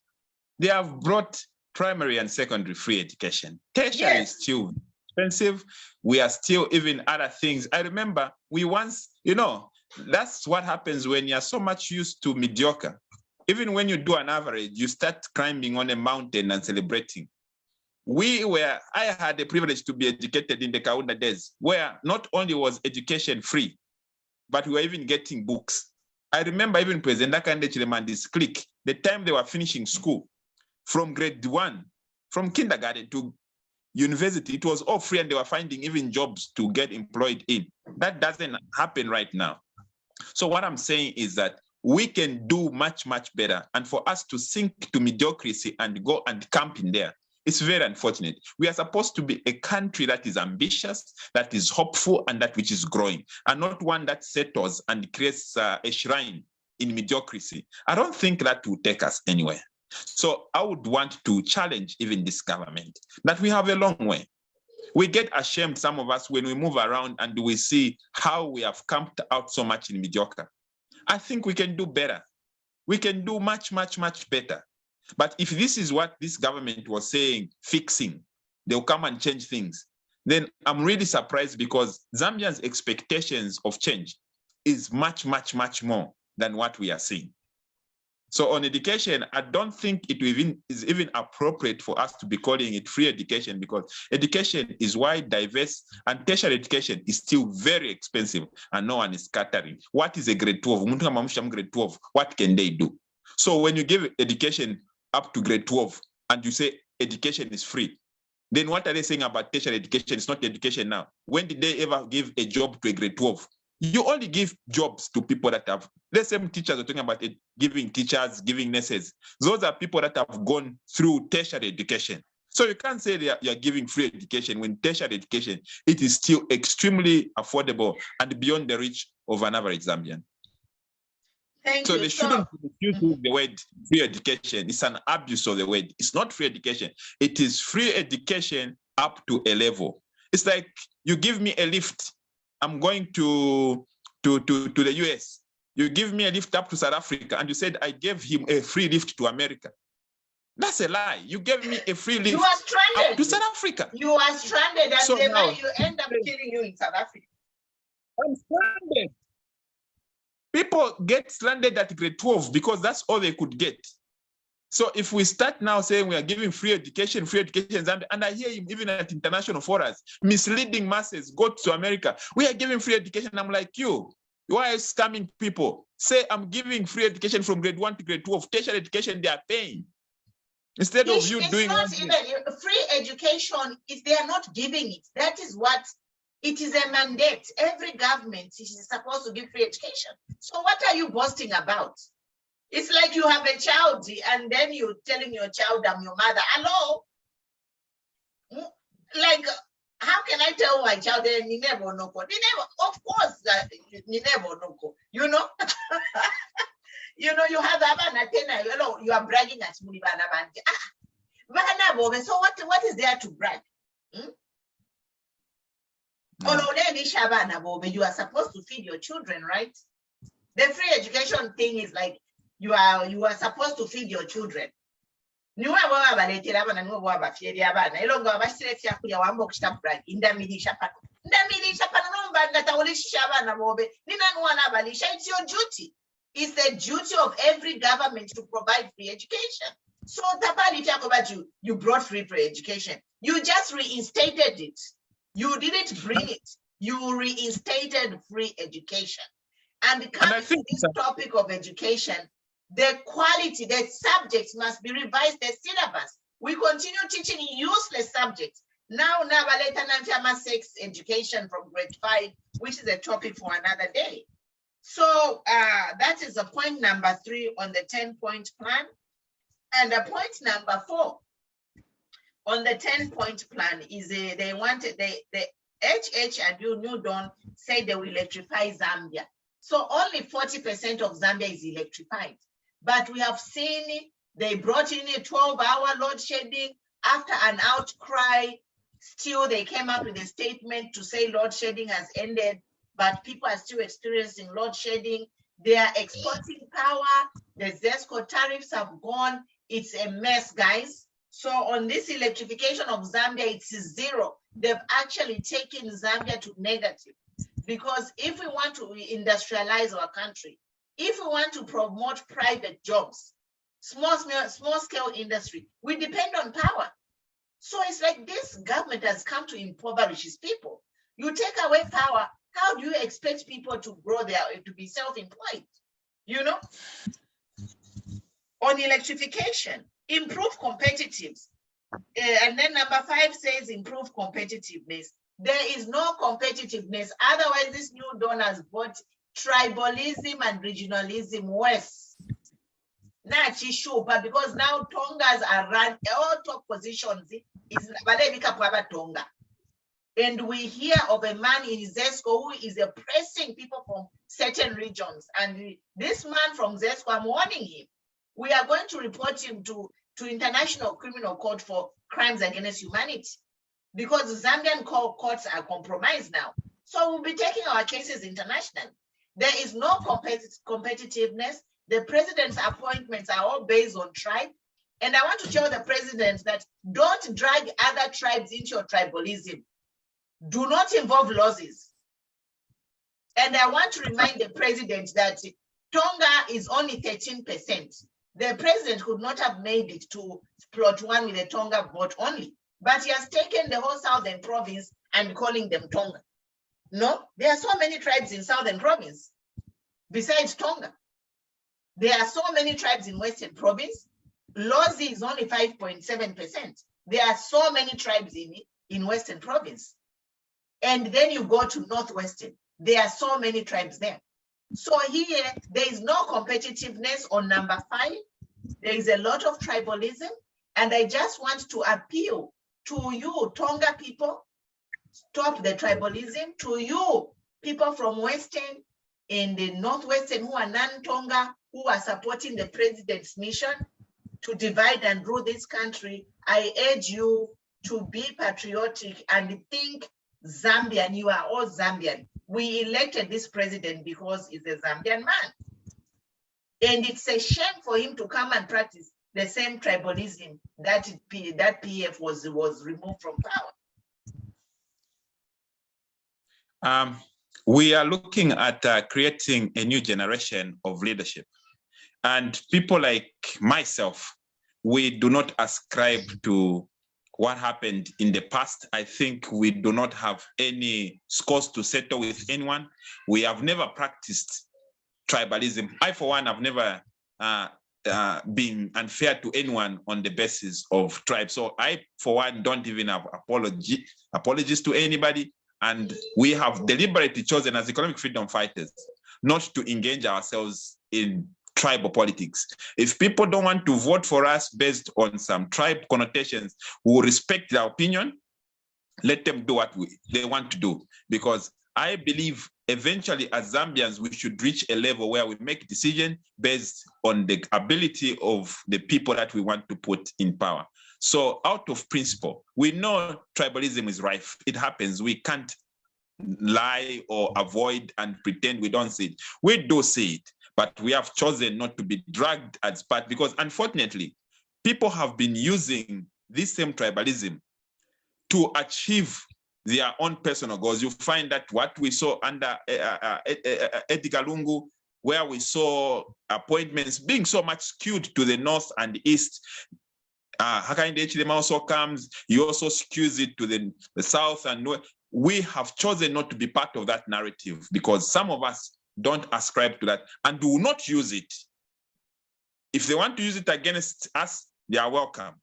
They have brought primary and secondary free education. Tertiary is still expensive. We are still even other things. I remember we once, that's what happens when you're so much used to mediocre. Even when you do an average, you start climbing on a mountain and celebrating. I had the privilege to be educated in the Kaunda days, where not only was education free, but we were even getting books. I remember even President Akande Chilemandi's clique, the time they were finishing school, from grade 1, from kindergarten to university, it was all free and they were finding even jobs to get employed in. That doesn't happen right now. So what I'm saying is that we can do much, much better. And for us to sink to mediocrity and go and camp in there, it's very unfortunate. We are supposed to be a country that is ambitious, that is hopeful, and that which is growing, and not one that settles and creates a shrine in mediocrity. I don't think that will take us anywhere. So I would want to challenge even this government that we have a long way. We get ashamed, some of us, when we move around and we see how we have camped out so much in mediocre. I think we can do better. We can do much, much, much better. But if this is what this government was saying, fixing, they'll come and change things, then I'm really surprised, because Zambians' expectations of change is much, much, much more than what we are seeing. So on education, I don't think it is even appropriate for us to be calling it free education, because education is wide, diverse, and tertiary education is still very expensive and no one is catering. What is a grade 12? Grade 12, what can they do? So when you give education up to grade 12 and you say education is free, then what are they saying about tertiary education? It's not education now. When did they ever give a job to a grade 12? You only give jobs to people that have, the same teachers are talking about it, giving teachers, giving nurses. Those are people that have gone through tertiary education. So you can't say you're giving free education when tertiary education, it is still extremely affordable and beyond the reach of an average Zambian. So they shouldn't use the word free education. It's an abuse of the word. It's not free education. It is free education up to a level. It's like you give me a lift. I'm going to the US. You give me a lift up to South Africa, and you said I gave him a free lift to America. That's a lie. You gave me a free lift You are stranded to South Africa. You are stranded, and So then now, you end up killing you in South Africa. I'm stranded. People get stranded at grade 12 because that's all they could get. So if we start now saying we are giving free education, and I hear him even at international forums, misleading masses, go to America, we are giving free education. I'm like, you are scamming people. Say I'm giving free education from grade 1 to grade 12, tertiary education they are paying. Instead of you It's doing not even free education, if they are not giving it, that is what it is, a mandate. Every government is supposed to give free education. So what are you boasting about? It's like you have a child and then you're telling your child, I'm your mother. Hello? Like, how can I tell my child that you never know? Of course, you never know. You know? You know, you have you are bragging at Mulibana. So what is there to brag? You are supposed to feed your children, right? The free education thing is like you are supposed to feed your children. It's your duty. It's the duty of every government to provide free education. So Tabali talk about you brought free education. You just reinstated it. You didn't bring it. You reinstated free education. And coming to this topic of education, the quality, the subjects must be revised, the syllabus. We continue teaching useless subjects. Now, sex education from grade 5, which is a topic for another day. So that is a point number 3 on the 10-point plan. And a point number 4 on the 10-point plan is they wanted, the HH and New Dawn say they will electrify Zambia. So only 40% of Zambia is electrified. But we have seen they brought in a 12-hour load shedding. After an outcry, still they came up with a statement to say load shedding has ended, but people are still experiencing load shedding. They are exporting power. The ZESCO tariffs have gone. It's a mess, guys. So on this electrification of Zambia, it's 0. They've actually taken Zambia to negative. Because if we want to industrialize our country, if we want to promote private jobs, small scale industry, we depend on power. So it's like this government has come to impoverish its people. You take away power, how do you expect people to grow there, to be self-employed? You know? On electrification, improve competitiveness. And then number 5 says improve competitiveness. There is no competitiveness. Otherwise, this new donors bought tribalism and regionalism worse. Not issue, but because now Tongas are run all top positions is Tonga. And we hear of a man in ZESCO who is oppressing people from certain regions. And this man from ZESCO, I'm warning him, we are going to report him to International Criminal Court for crimes against humanity, because Zambian courts are compromised now. So we'll be taking our cases international. There is no competitiveness. The president's appointments are all based on tribe. And I want to tell the president that don't drag other tribes into your tribalism. Do not involve losses. And I want to remind the president that Tonga is only 13%. The president could not have made it to plot 1 with a Tonga vote only, but he has taken the whole southern province and calling them Tonga. No, there are so many tribes in southern province besides Tonga. There are so many tribes in western province. Lozi is only 5.7%. There are so many tribes in western province. And then you go to northwestern. There are so many tribes there. So here, there is no competitiveness on number 5. There is a lot of tribalism. And I just want to appeal to you, Tonga people, stop the tribalism. To you, people from Western and the Northwestern who are non-Tonga, who are supporting the president's mission to divide and rule this country, I urge you to be patriotic and think Zambian. You are all Zambian. We elected this president because he's a Zambian man. And it's a shame for him to come and practice the same tribalism that PF was removed from power? We are looking at creating a new generation of leadership. And people like myself, we do not ascribe to what happened in the past. I think we do not have any scores to settle with anyone. We have never practiced tribalism. I, for one, have never been unfair to anyone on the basis of tribe. So I, for one, don't even have apologies to anybody. And we have deliberately chosen as economic freedom fighters not to engage ourselves in tribal politics. If people don't want to vote for us based on some tribe connotations, we will respect their opinion, let them do what they want to do. Because I believe eventually as Zambians, we should reach a level where we make decisions based on the ability of the people that we want to put in power. So out of principle, we know tribalism is rife. It happens. We can't lie or avoid and pretend we don't see it. We do see it, but we have chosen not to be dragged as part, because unfortunately, people have been using this same tribalism to achieve their own personal goals. You find that what we saw under Edgar Lungu, where we saw appointments being so much skewed to the north and east, Hakainde Hichilema also comes, he also skews it to the south and north. We have chosen not to be part of that narrative because some of us don't ascribe to that and do not use it. If they want to use it against us, they are welcome.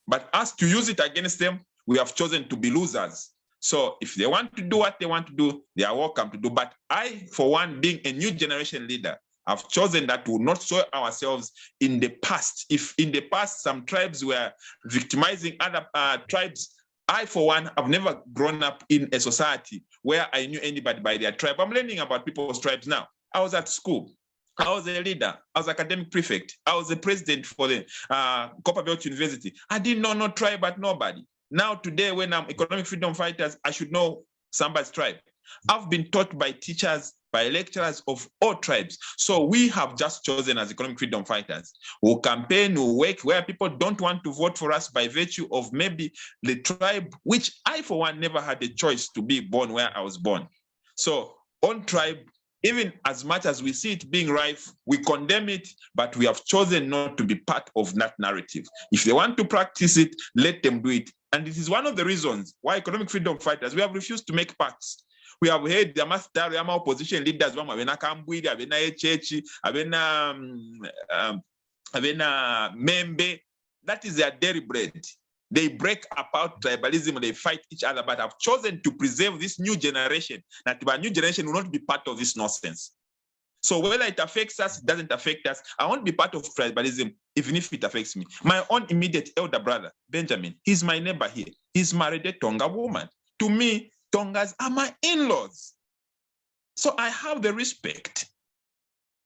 But us to use it against them, we have chosen to be losers. So if they want to do what they want to do, they are welcome to do. But I, for one, being a new generation leader, I've chosen that we will not show ourselves in the past. If in the past some tribes were victimizing other tribes, I, for one, have never grown up in a society where I knew anybody by their tribe. I'm learning about people's tribes now. I was at school. I was a leader. I was academic prefect. I was the president for the Copperbelt University. I didn't know no tribe at nobody. Now today, when I'm economic freedom fighters, I should know somebody's tribe. I've been taught by teachers, by lecturers of all tribes. So we have just chosen as economic freedom fighters who campaign, who work where people don't want to vote for us by virtue of maybe the tribe, which I, for one, never had a choice to be born where I was born. So on tribe, even as much as we see it being rife, we condemn it, but we have chosen not to be part of that narrative. If they want to practice it, let them do it. And it is one of the reasons why economic freedom fighters, we have refused to make pacts. We have heard the master opposition leaders, Abena Kambwidi, Abena Echechi, Abena Membe. That is their dairy bread. They break apart tribalism, they fight each other, but have chosen to preserve this new generation, that the new generation will not be part of this nonsense. So whether it affects us, it doesn't affect us, I won't be part of tribalism, even if it affects me. My own immediate elder brother, Benjamin, he's my neighbor here. He's married a Tonga woman. To me, Tongas are my in-laws. So I have the respect.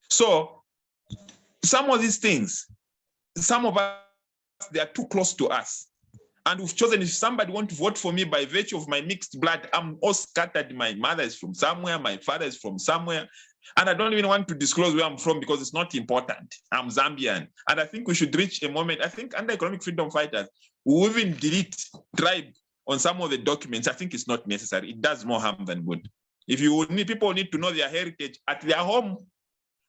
So some of these things, some of us, they are too close to us. And we've chosen, if somebody wants to vote for me by virtue of my mixed blood, I'm all scattered. My mother is from somewhere, my father is from somewhere. And I don't even want to disclose where I'm from because it's not important. I'm Zambian. And I think we should reach a moment, I think under economic freedom fighters, we will even delete tribe on some of the documents. I think it's not necessary. It does more harm than good. If you would need, people need to know their heritage at their home.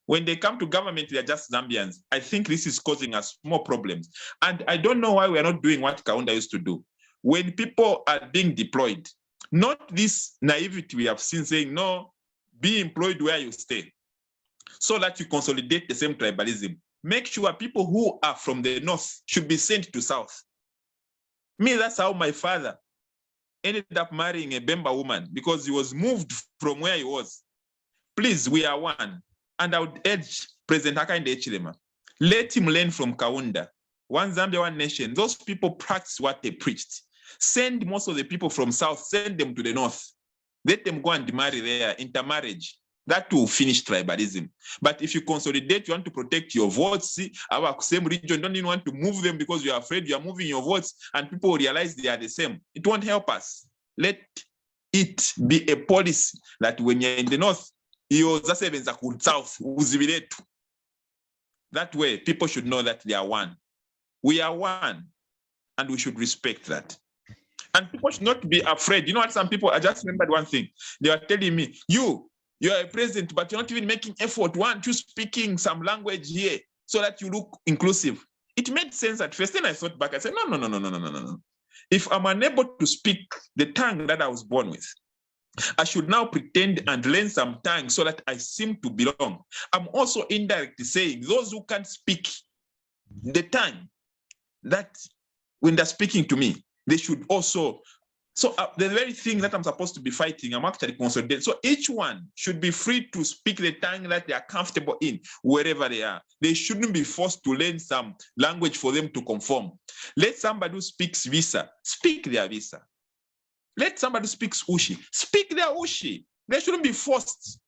When they come to government, they're just Zambians. I think this is causing us more problems. And I don't know why we're not doing what Kaunda used to do. When people are being deployed, not this naivety we have seen saying, no, be employed where you stay, so that you consolidate the same tribalism. Make sure people who are from the north should be sent to south. Me, that's how my father ended up marrying a Bemba woman, because he was moved from where he was. Please, we are one. And I would urge President Hakainde Hichilema, let him learn from Kaunda. One Zambia, one nation. Those people practice what they preached. Send most of the people from south, send them to the north. Let them go and marry there, intermarriage. That will finish tribalism. But if you consolidate, you want to protect your votes, see, our same region, don't even want to move them because you're afraid you are moving your votes and people will realize they are the same. It won't help us. Let it be a policy that when you're in the north, that way people should know that they are one. We are one, and we should respect that. And people should not be afraid. You know what? Some people, I just remembered one thing. They were telling me, you are a president, but you're not even making effort. Why aren't you speaking some language here so that you look inclusive? It made sense at first. Then I thought back. I said, no. If I'm unable to speak the tongue that I was born with, I should now pretend and learn some tongue so that I seem to belong. I'm also indirectly saying those who can't speak the tongue that when they're speaking to me, they should also. So the very thing that I'm supposed to be fighting, I'm actually consolidating. So each one should be free to speak the tongue that they are comfortable in, wherever they are. They shouldn't be forced to learn some language for them to conform. Let somebody who speaks Visa speak their Visa. Let somebody who speaks Ushi speak their Ushi. They shouldn't be forced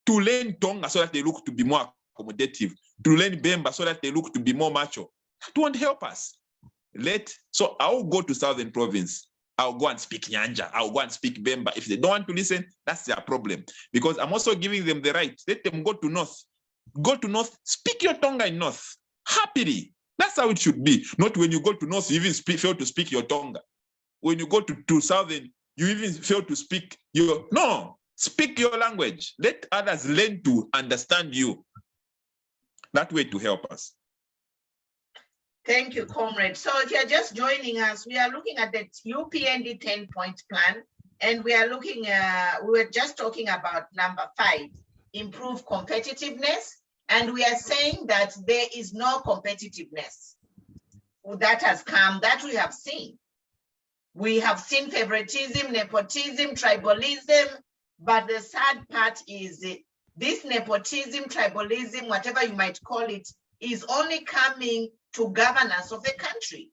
to learn Tonga so that they look to be more accommodative, to learn Bemba so that they look to be more macho. That won't help us. So I'll go to Southern Province. I'll go and speak Nyanja. I'll go and speak Bemba. If they don't want to listen, that's their problem. Because I'm also giving them the right. Let them go to North. Go to North. Speak your Tonga in North. Happily. That's how it should be. Not when you go to North, you even fail to speak your Tonga. When you go to Southern, you even fail to speak your... No. Speak your language. Let others learn to understand you. That way to help us. Thank you, comrade. So if you're just joining us, we are looking at the UPND 10-point plan, and we are looking, we were just talking about number 5, improve competitiveness. And we are saying that there is no competitiveness that has come, that we have seen. We have seen favoritism, nepotism, tribalism, but the sad part is this nepotism, tribalism, whatever you might call it, is only coming to governance of the country.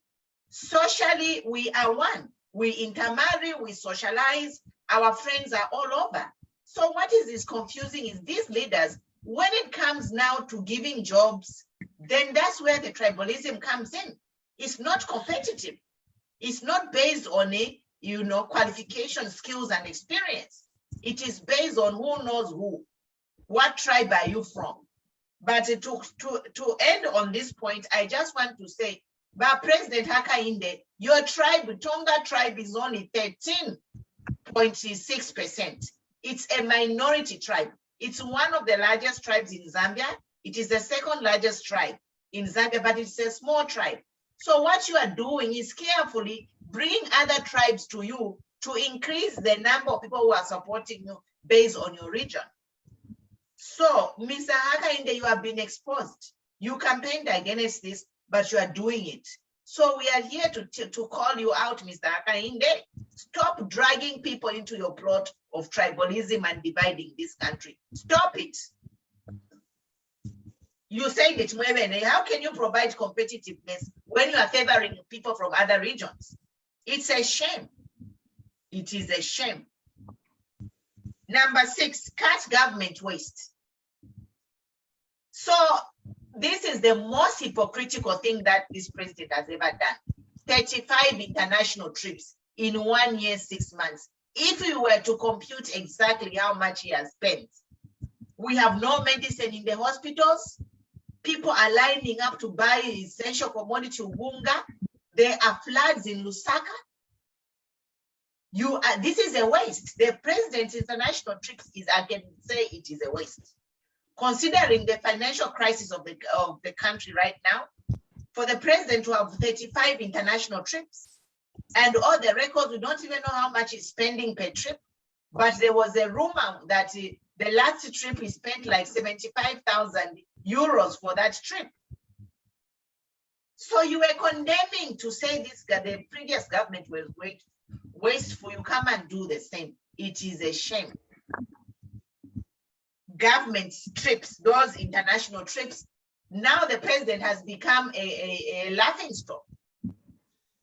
Socially, we are one. We intermarry, we socialize, our friends are all over. So what is confusing is these leaders, when it comes now to giving jobs, then that's where the tribalism comes in. It's not competitive. It's not based on qualification, skills, and experience. It is based on who knows who. What tribe are you from? But to end on this point, I just want to say, but President Hakainde, your tribe, Tonga tribe, is only 13.6%. It's a minority tribe. It's one of the largest tribes in Zambia. It is the second largest tribe in Zambia, but it's a small tribe. So what you are doing is carefully bring other tribes to you to increase the number of people who are supporting you based on your region. So, Mr. Hakainde, you have been exposed. You campaigned against this, but you are doing it. So we are here to call you out, Mr. Hakainde. Stop dragging people into your plot of tribalism and dividing this country. Stop it. You said it, Mwenda. How can you provide competitiveness when you are favoring people from other regions? It's a shame. It is a shame. Number 6, cut government waste. So this is the most hypocritical thing that this president has ever done. 35 international trips in 1 year, 6 months. If we were to compute exactly how much he has spent, we have no medicine in the hospitals. People are lining up to buy essential commodity Ubunga. There are floods in Lusaka. This is a waste. The president's international trips I can say it is a waste. Considering the financial crisis of the country right now, for the president to have 35 international trips and all the records, we don't even know how much he's spending per trip. But there was a rumor that the last trip he spent like 75,000 euros for that trip. So you were condemning to say the previous government was wasteful. You come and do the same. It is a shame. Government trips, those international trips, now the president has become a laughing stock.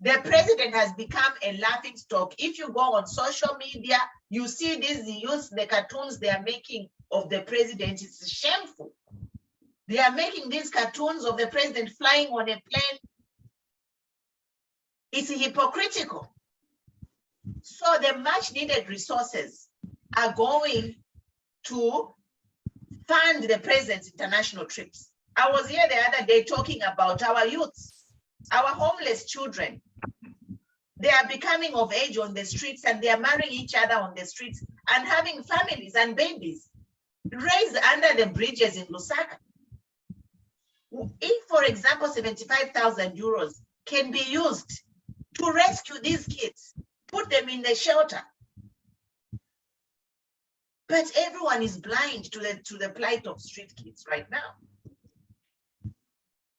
The president has become a laughing stock. If you go on social media, you see the cartoons they are making of the president. It's shameful. They are making these cartoons of the president flying on a plane. It's hypocritical. So the much needed resources are going to fund the president's international trips. I was here the other day talking about our youths. Our homeless children, they are becoming of age on the streets and they are marrying each other on the streets and having families and babies raised under the bridges in Lusaka. If, for example, 75,000 euros can be used to rescue these kids, put them in the shelter. But everyone is blind to the plight of street kids right now.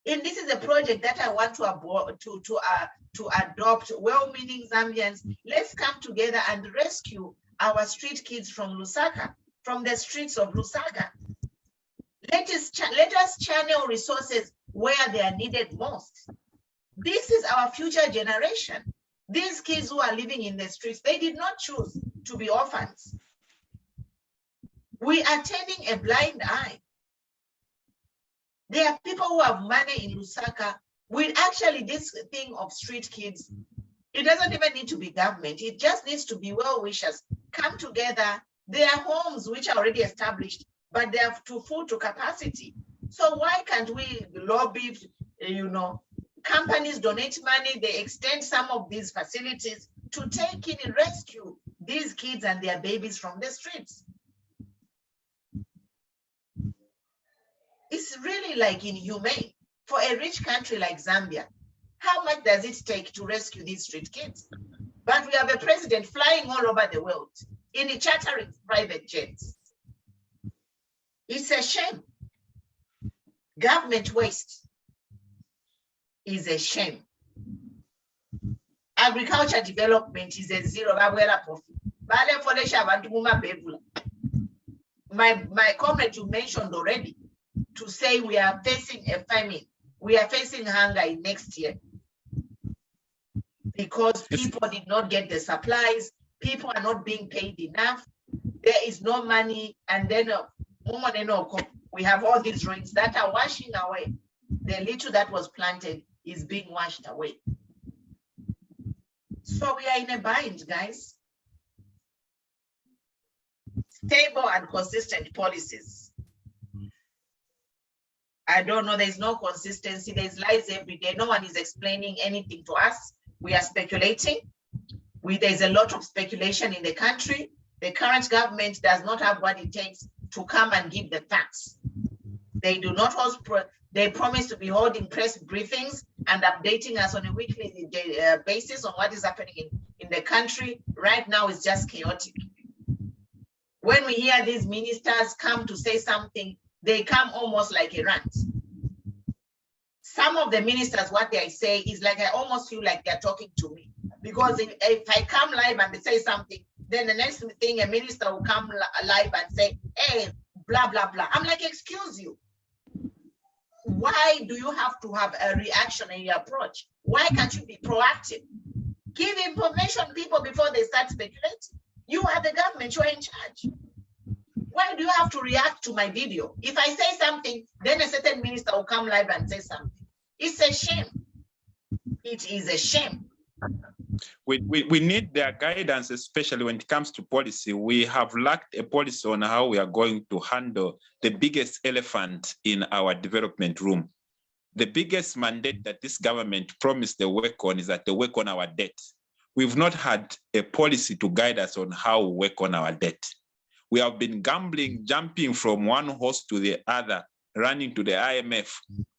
And this is a project that I want to adopt. Well-meaning Zambians, let's come together and rescue our street kids from Lusaka, from the streets of Lusaka. Let us channel resources where they are needed most. This is our future generation. These kids who are living in the streets, they did not choose to be orphans. We are turning a blind eye. There are people who have money in Lusaka with actually this thing of street kids. It doesn't even need to be government. It just needs to be well-wishers come together. There are homes which are already established, but they are full to capacity. So why can't we lobby, companies donate money, they extend some of these facilities to take in and rescue these kids and their babies from the streets? It's really like inhumane for a rich country like Zambia. How much does it take to rescue these street kids? But we have a president flying all over the world in chartering private jets. It's a shame. Government waste is a shame. Agriculture development is a zero. My comment you mentioned already, to say we are facing a famine, we are facing hunger in next year because people did not get the supplies, people are not being paid enough, there is no money, and then we have all these rains that are washing away. The little that was planted is being washed away. So we are in a bind, guys. Stable and consistent policies. I don't know, there's no consistency, there's lies every day. No one is explaining anything to us. We are speculating. There's a lot of speculation in the country. The current government does not have what it takes to come and give the facts. They do not host, they promise to be holding press briefings and updating us on a weekly basis on what is happening in the country. Right now, it's just chaotic. When we hear these ministers come to say something, they come almost like a rant. Some of the ministers, what they say is like, I almost feel like they're talking to me. Because if I come live and they say something, then the next thing a minister will come live and say, hey, blah, blah, blah. I'm like, excuse you. Why do you have to have a reaction in your approach? Why can't you be proactive? Give information to people before they start speculating. You are the government, you are in charge. Why do you have to react to my video? If I say something, then a certain minister will come live and say something. It's a shame. It is a shame. We need their guidance, especially when it comes to policy. We have lacked a policy on how we are going to handle the biggest elephant in our development room. The biggest mandate that this government promised they work on is that they work on our debt. We've not had a policy to guide us on how we work on our debt. We have been gambling, jumping from one horse to the other, running to the IMF,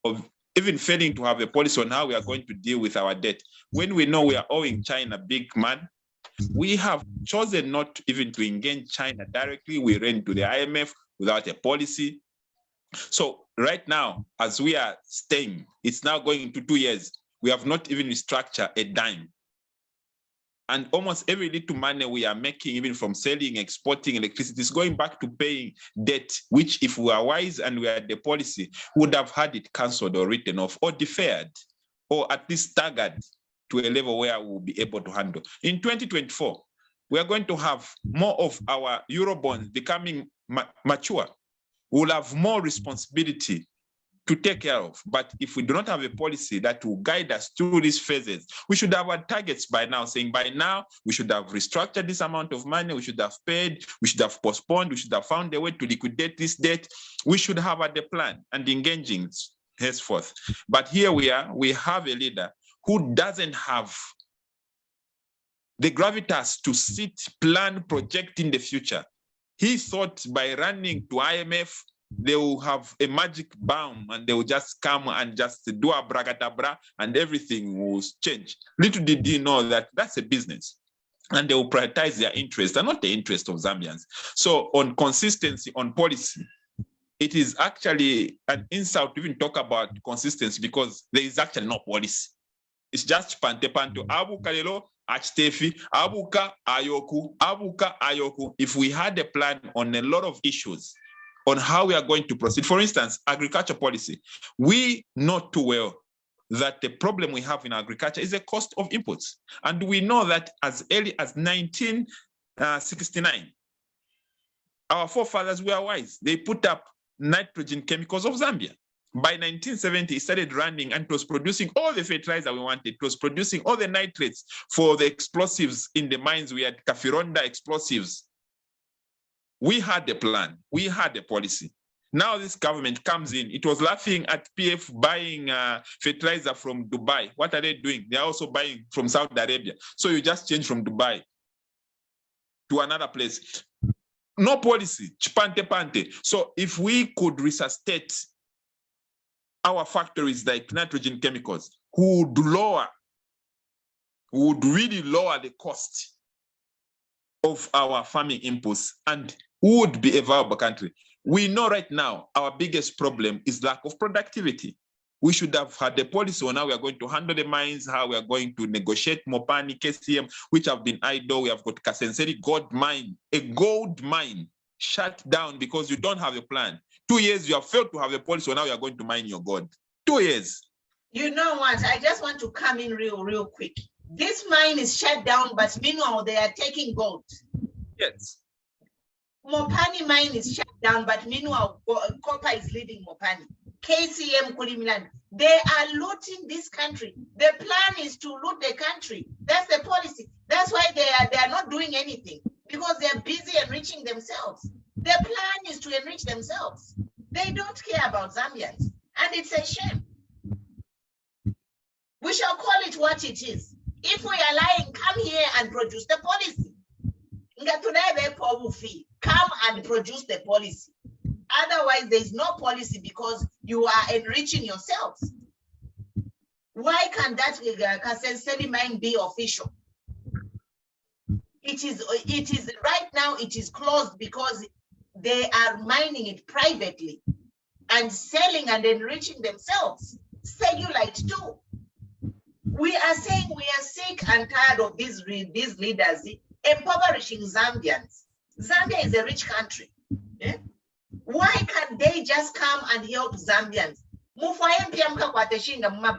of even failing to have a policy on how we are going to deal with our debt. When we know we are owing China big man, we have chosen not even to engage China directly. We ran to the IMF without a policy. So right now, as we are staying, it's now going into 2 years. We have not even restructured a dime. And almost every little money we are making, even from selling, exporting electricity, is going back to paying debt, which if we are wise and we had the policy, would have had it cancelled or written off or deferred, or at least staggered to a level where we will be able to handle. In 2024, we are going to have more of our Eurobonds becoming mature. We'll have more responsibility to take care of. But if we do not have a policy that will guide us through these phases, we should have our targets by now, saying by now, we should have restructured this amount of money, we should have paid, we should have postponed, we should have found a way to liquidate this debt. We should have the plan and engaging henceforth. But here we have a leader who doesn't have the gravitas to sit, plan, project in the future. He thought by running to IMF, they will have a magic balm and they will just come and just do a bragatabra and everything will change. Little did he know that that's a business and they will prioritize their interests and not the interest of Zambians. So on consistency, on policy, it is actually an insult to even talk about consistency because there is actually no policy. It's just pante panto. Abu kalelo, achitefi, abuka ayoku, abuka ayoku. If we had a plan on a lot of issues on how we are going to proceed, for instance, agriculture policy, we know too well that the problem we have in agriculture is the cost of inputs. And we know that as early as 1969, our forefathers were wise. They put up nitrogen chemicals of Zambia. By 1970, it started running and it was producing all the fertilizer we wanted. It was producing all the nitrates for the explosives in the mines. We had Kafironda explosives. We had a plan. We had a policy. Now this government comes in. It was laughing at PF buying fertilizer from Dubai. What are they doing? They're also buying from Saudi Arabia. So you just change from Dubai to another place. No policy, chipante pante. So if we could resuscitate our factories like nitrogen chemicals, who would really lower the cost of our farming inputs and who would be a viable country. We know right now our biggest problem is lack of productivity. We should have had a policy on how we are going to handle the mines, how we are going to negotiate Mopani, KCM, which have been idle. We have got Kasonde gold mine, a gold mine shut down because you don't have a plan. 2 years, you have failed to have a policy on how you are going to mine your gold. 2 years. You know what? I just want to come in real quick. This mine is shut down, but meanwhile, they are taking gold. Yes. Mopani mine is shut down, but meanwhile, copper is leaving Mopani. KCM, Kulimilan, they are looting this country. The plan is to loot the country. That's the policy. That's why they are not doing anything, because they are busy enriching themselves. Their plan is to enrich themselves. They don't care about Zambians, and it's a shame. We shall call it what it is. If we are lying, come here and produce the policy. Come and produce the policy. Otherwise, there is no policy because you are enriching yourselves. Why can that Kasonde mine be official? It is right now, it is closed because they are mining it privately and selling and enriching themselves. Cellulite too. We are saying we are sick and tired of these leaders impoverishing Zambians. Zambia is a rich country. Yeah? Why can't they just come and help Zambians?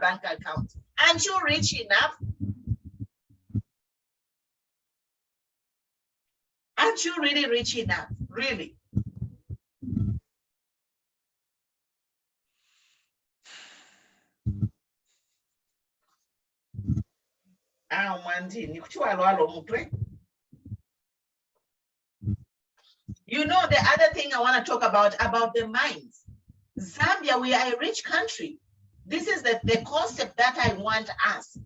Bank account. Aren't you rich enough? Aren't you really rich enough? Really? You know, the other thing I want to talk about the mines. Zambia, we are a rich country. This is the concept that I want us.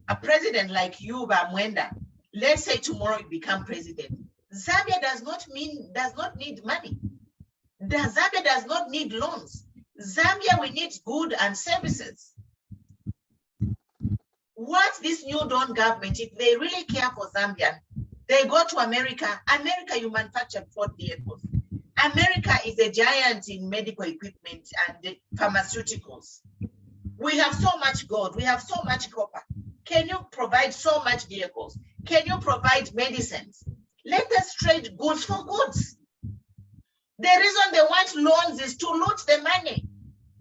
A president like you, Mwenda, let's say tomorrow you become president. Zambia does not need money. Zambia does not need loans. Zambia, we need goods and services. What this new Dawn government, if they really care for Zambia, they go to America. America, you manufacture Ford vehicles. America is a giant in medical equipment and pharmaceuticals. We have so much gold. We have so much copper. Can you provide so much vehicles? Can you provide medicines? Let us trade goods for goods. The reason they want loans is to loot the money.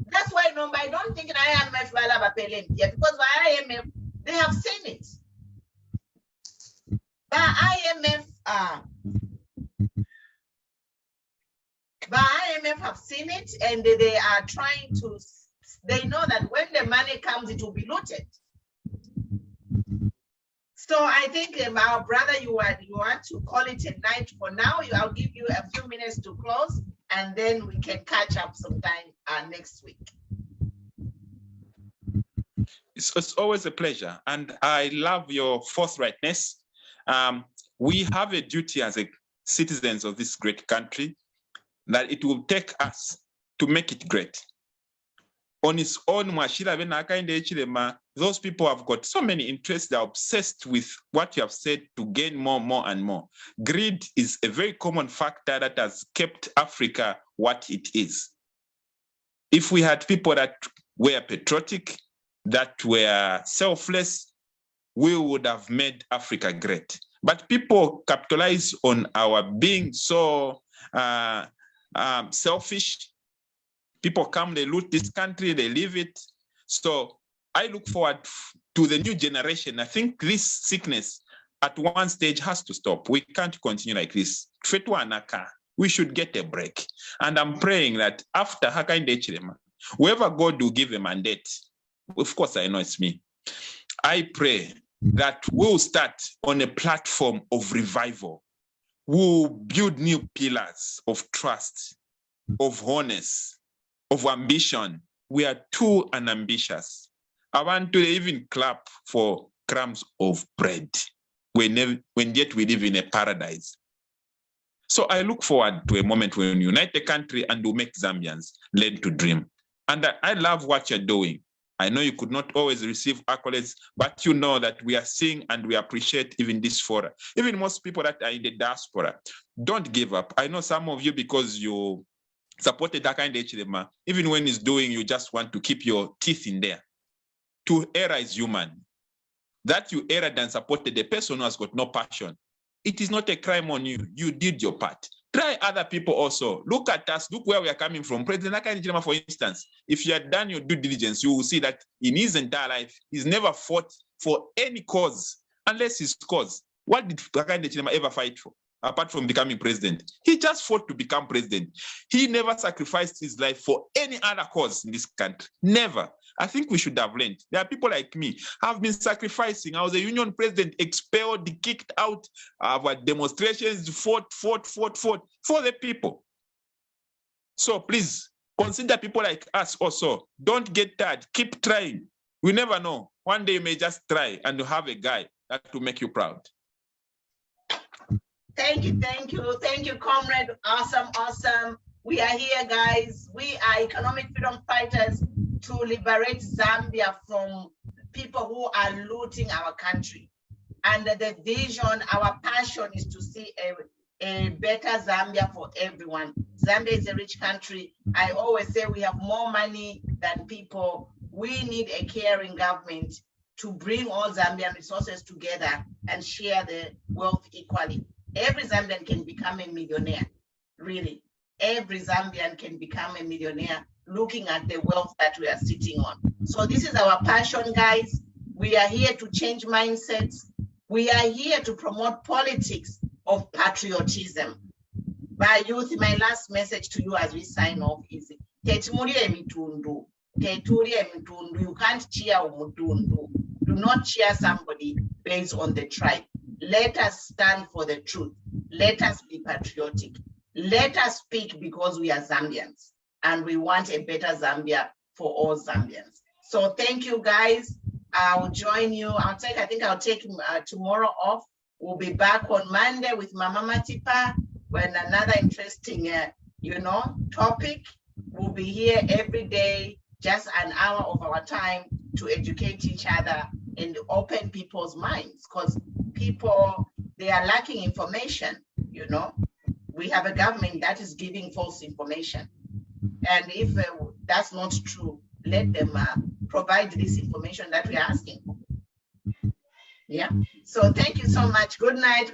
That's why I don't think IMF will have a payment yet, because by IMF, they have seen it. By IMF have seen it, and they are trying to, they know that when the money comes, it will be looted. So I think our brother, you want to call it a night for now. I'll give you a few minutes to close, and then we can catch up sometime next week. It's always a pleasure. And I love your forthrightness. We have a duty as citizens of this great country that it will take us to make it great. On its own, those people have got so many interests. They're obsessed with what you have said to gain more and more. Greed is a very common factor that has kept Africa what it is. If we had people that were patriotic, that were selfless, we would have made Africa great. But people capitalize on our being so selfish. People come, they loot this country, they leave it. So I look forward to the new generation. I think this sickness at one stage has to stop. We can't continue like this. We should get a break. And I'm praying that after Hakainde Chilema, whoever God will give a mandate, of course I know it's me, I pray that we'll start on a platform of revival. We'll build new pillars of trust, of honest, of ambition. We are too unambitious. I want to even clap for crumbs of bread when yet we live in a paradise. So I look forward to a moment when we unite the country and we'll make Zambians learn to dream. And I love what you're doing. I know you could not always receive accolades, but you know that we are seeing and we appreciate even this fora. Even most people that are in the diaspora, don't give up. I know some of you, because you supported Hakainde Hichilema, even when he's doing, you just want to keep your teeth in there. To err is human. That you erred and supported the person who has got no passion, it is not a crime on you. You did your part. Try other people also. Look at us. Look where we are coming from. President Hakainde Hichilema, for instance, if you had done your due diligence, you will see that in his entire life, he's never fought for any cause, unless his cause. What did Hakainde Hichilema ever fight for, apart from becoming president? He just fought to become president. He never sacrificed his life for any other cause in this country. Never. I think we should have learned. There are people like me have been sacrificing. I was a union president, expelled, kicked out of demonstrations, fought for the people. So please consider people like us also. Don't get tired. Keep trying. We never know. One day you may just try and you have a guy that will make you proud. Thank you, comrade. Awesome. We are here, guys. We are economic freedom fighters to liberate Zambia from people who are looting our country. And the vision, our passion is to see a better Zambia for everyone. Zambia is a rich country. I always say we have more money than people. We need a caring government to bring all Zambian resources together and share the wealth equally. Every Zambian can become a millionaire, really. Every Zambian can become a millionaire looking at the wealth that we are sitting on. So this is our passion, guys. We are here to change mindsets. We are here to promote politics of patriotism. By youth, my last message to you as we sign off is, you can't cheer Umutundu. Do not cheer somebody based on the tribe. Let us stand for the truth. Let us be patriotic. Let us speak because we are Zambians and we want a better Zambia for all Zambians. So thank you, guys. I'll join you. I think I'll take tomorrow off. We'll be back on Monday with Mama Matipa when another interesting, topic. We'll be here every day, just an hour of our time to educate each other and open people's minds, because people, they are lacking information, We have a government that is giving false information. And if that's not true, let them provide this information that we are asking for. Yeah. So thank you so much. Good night.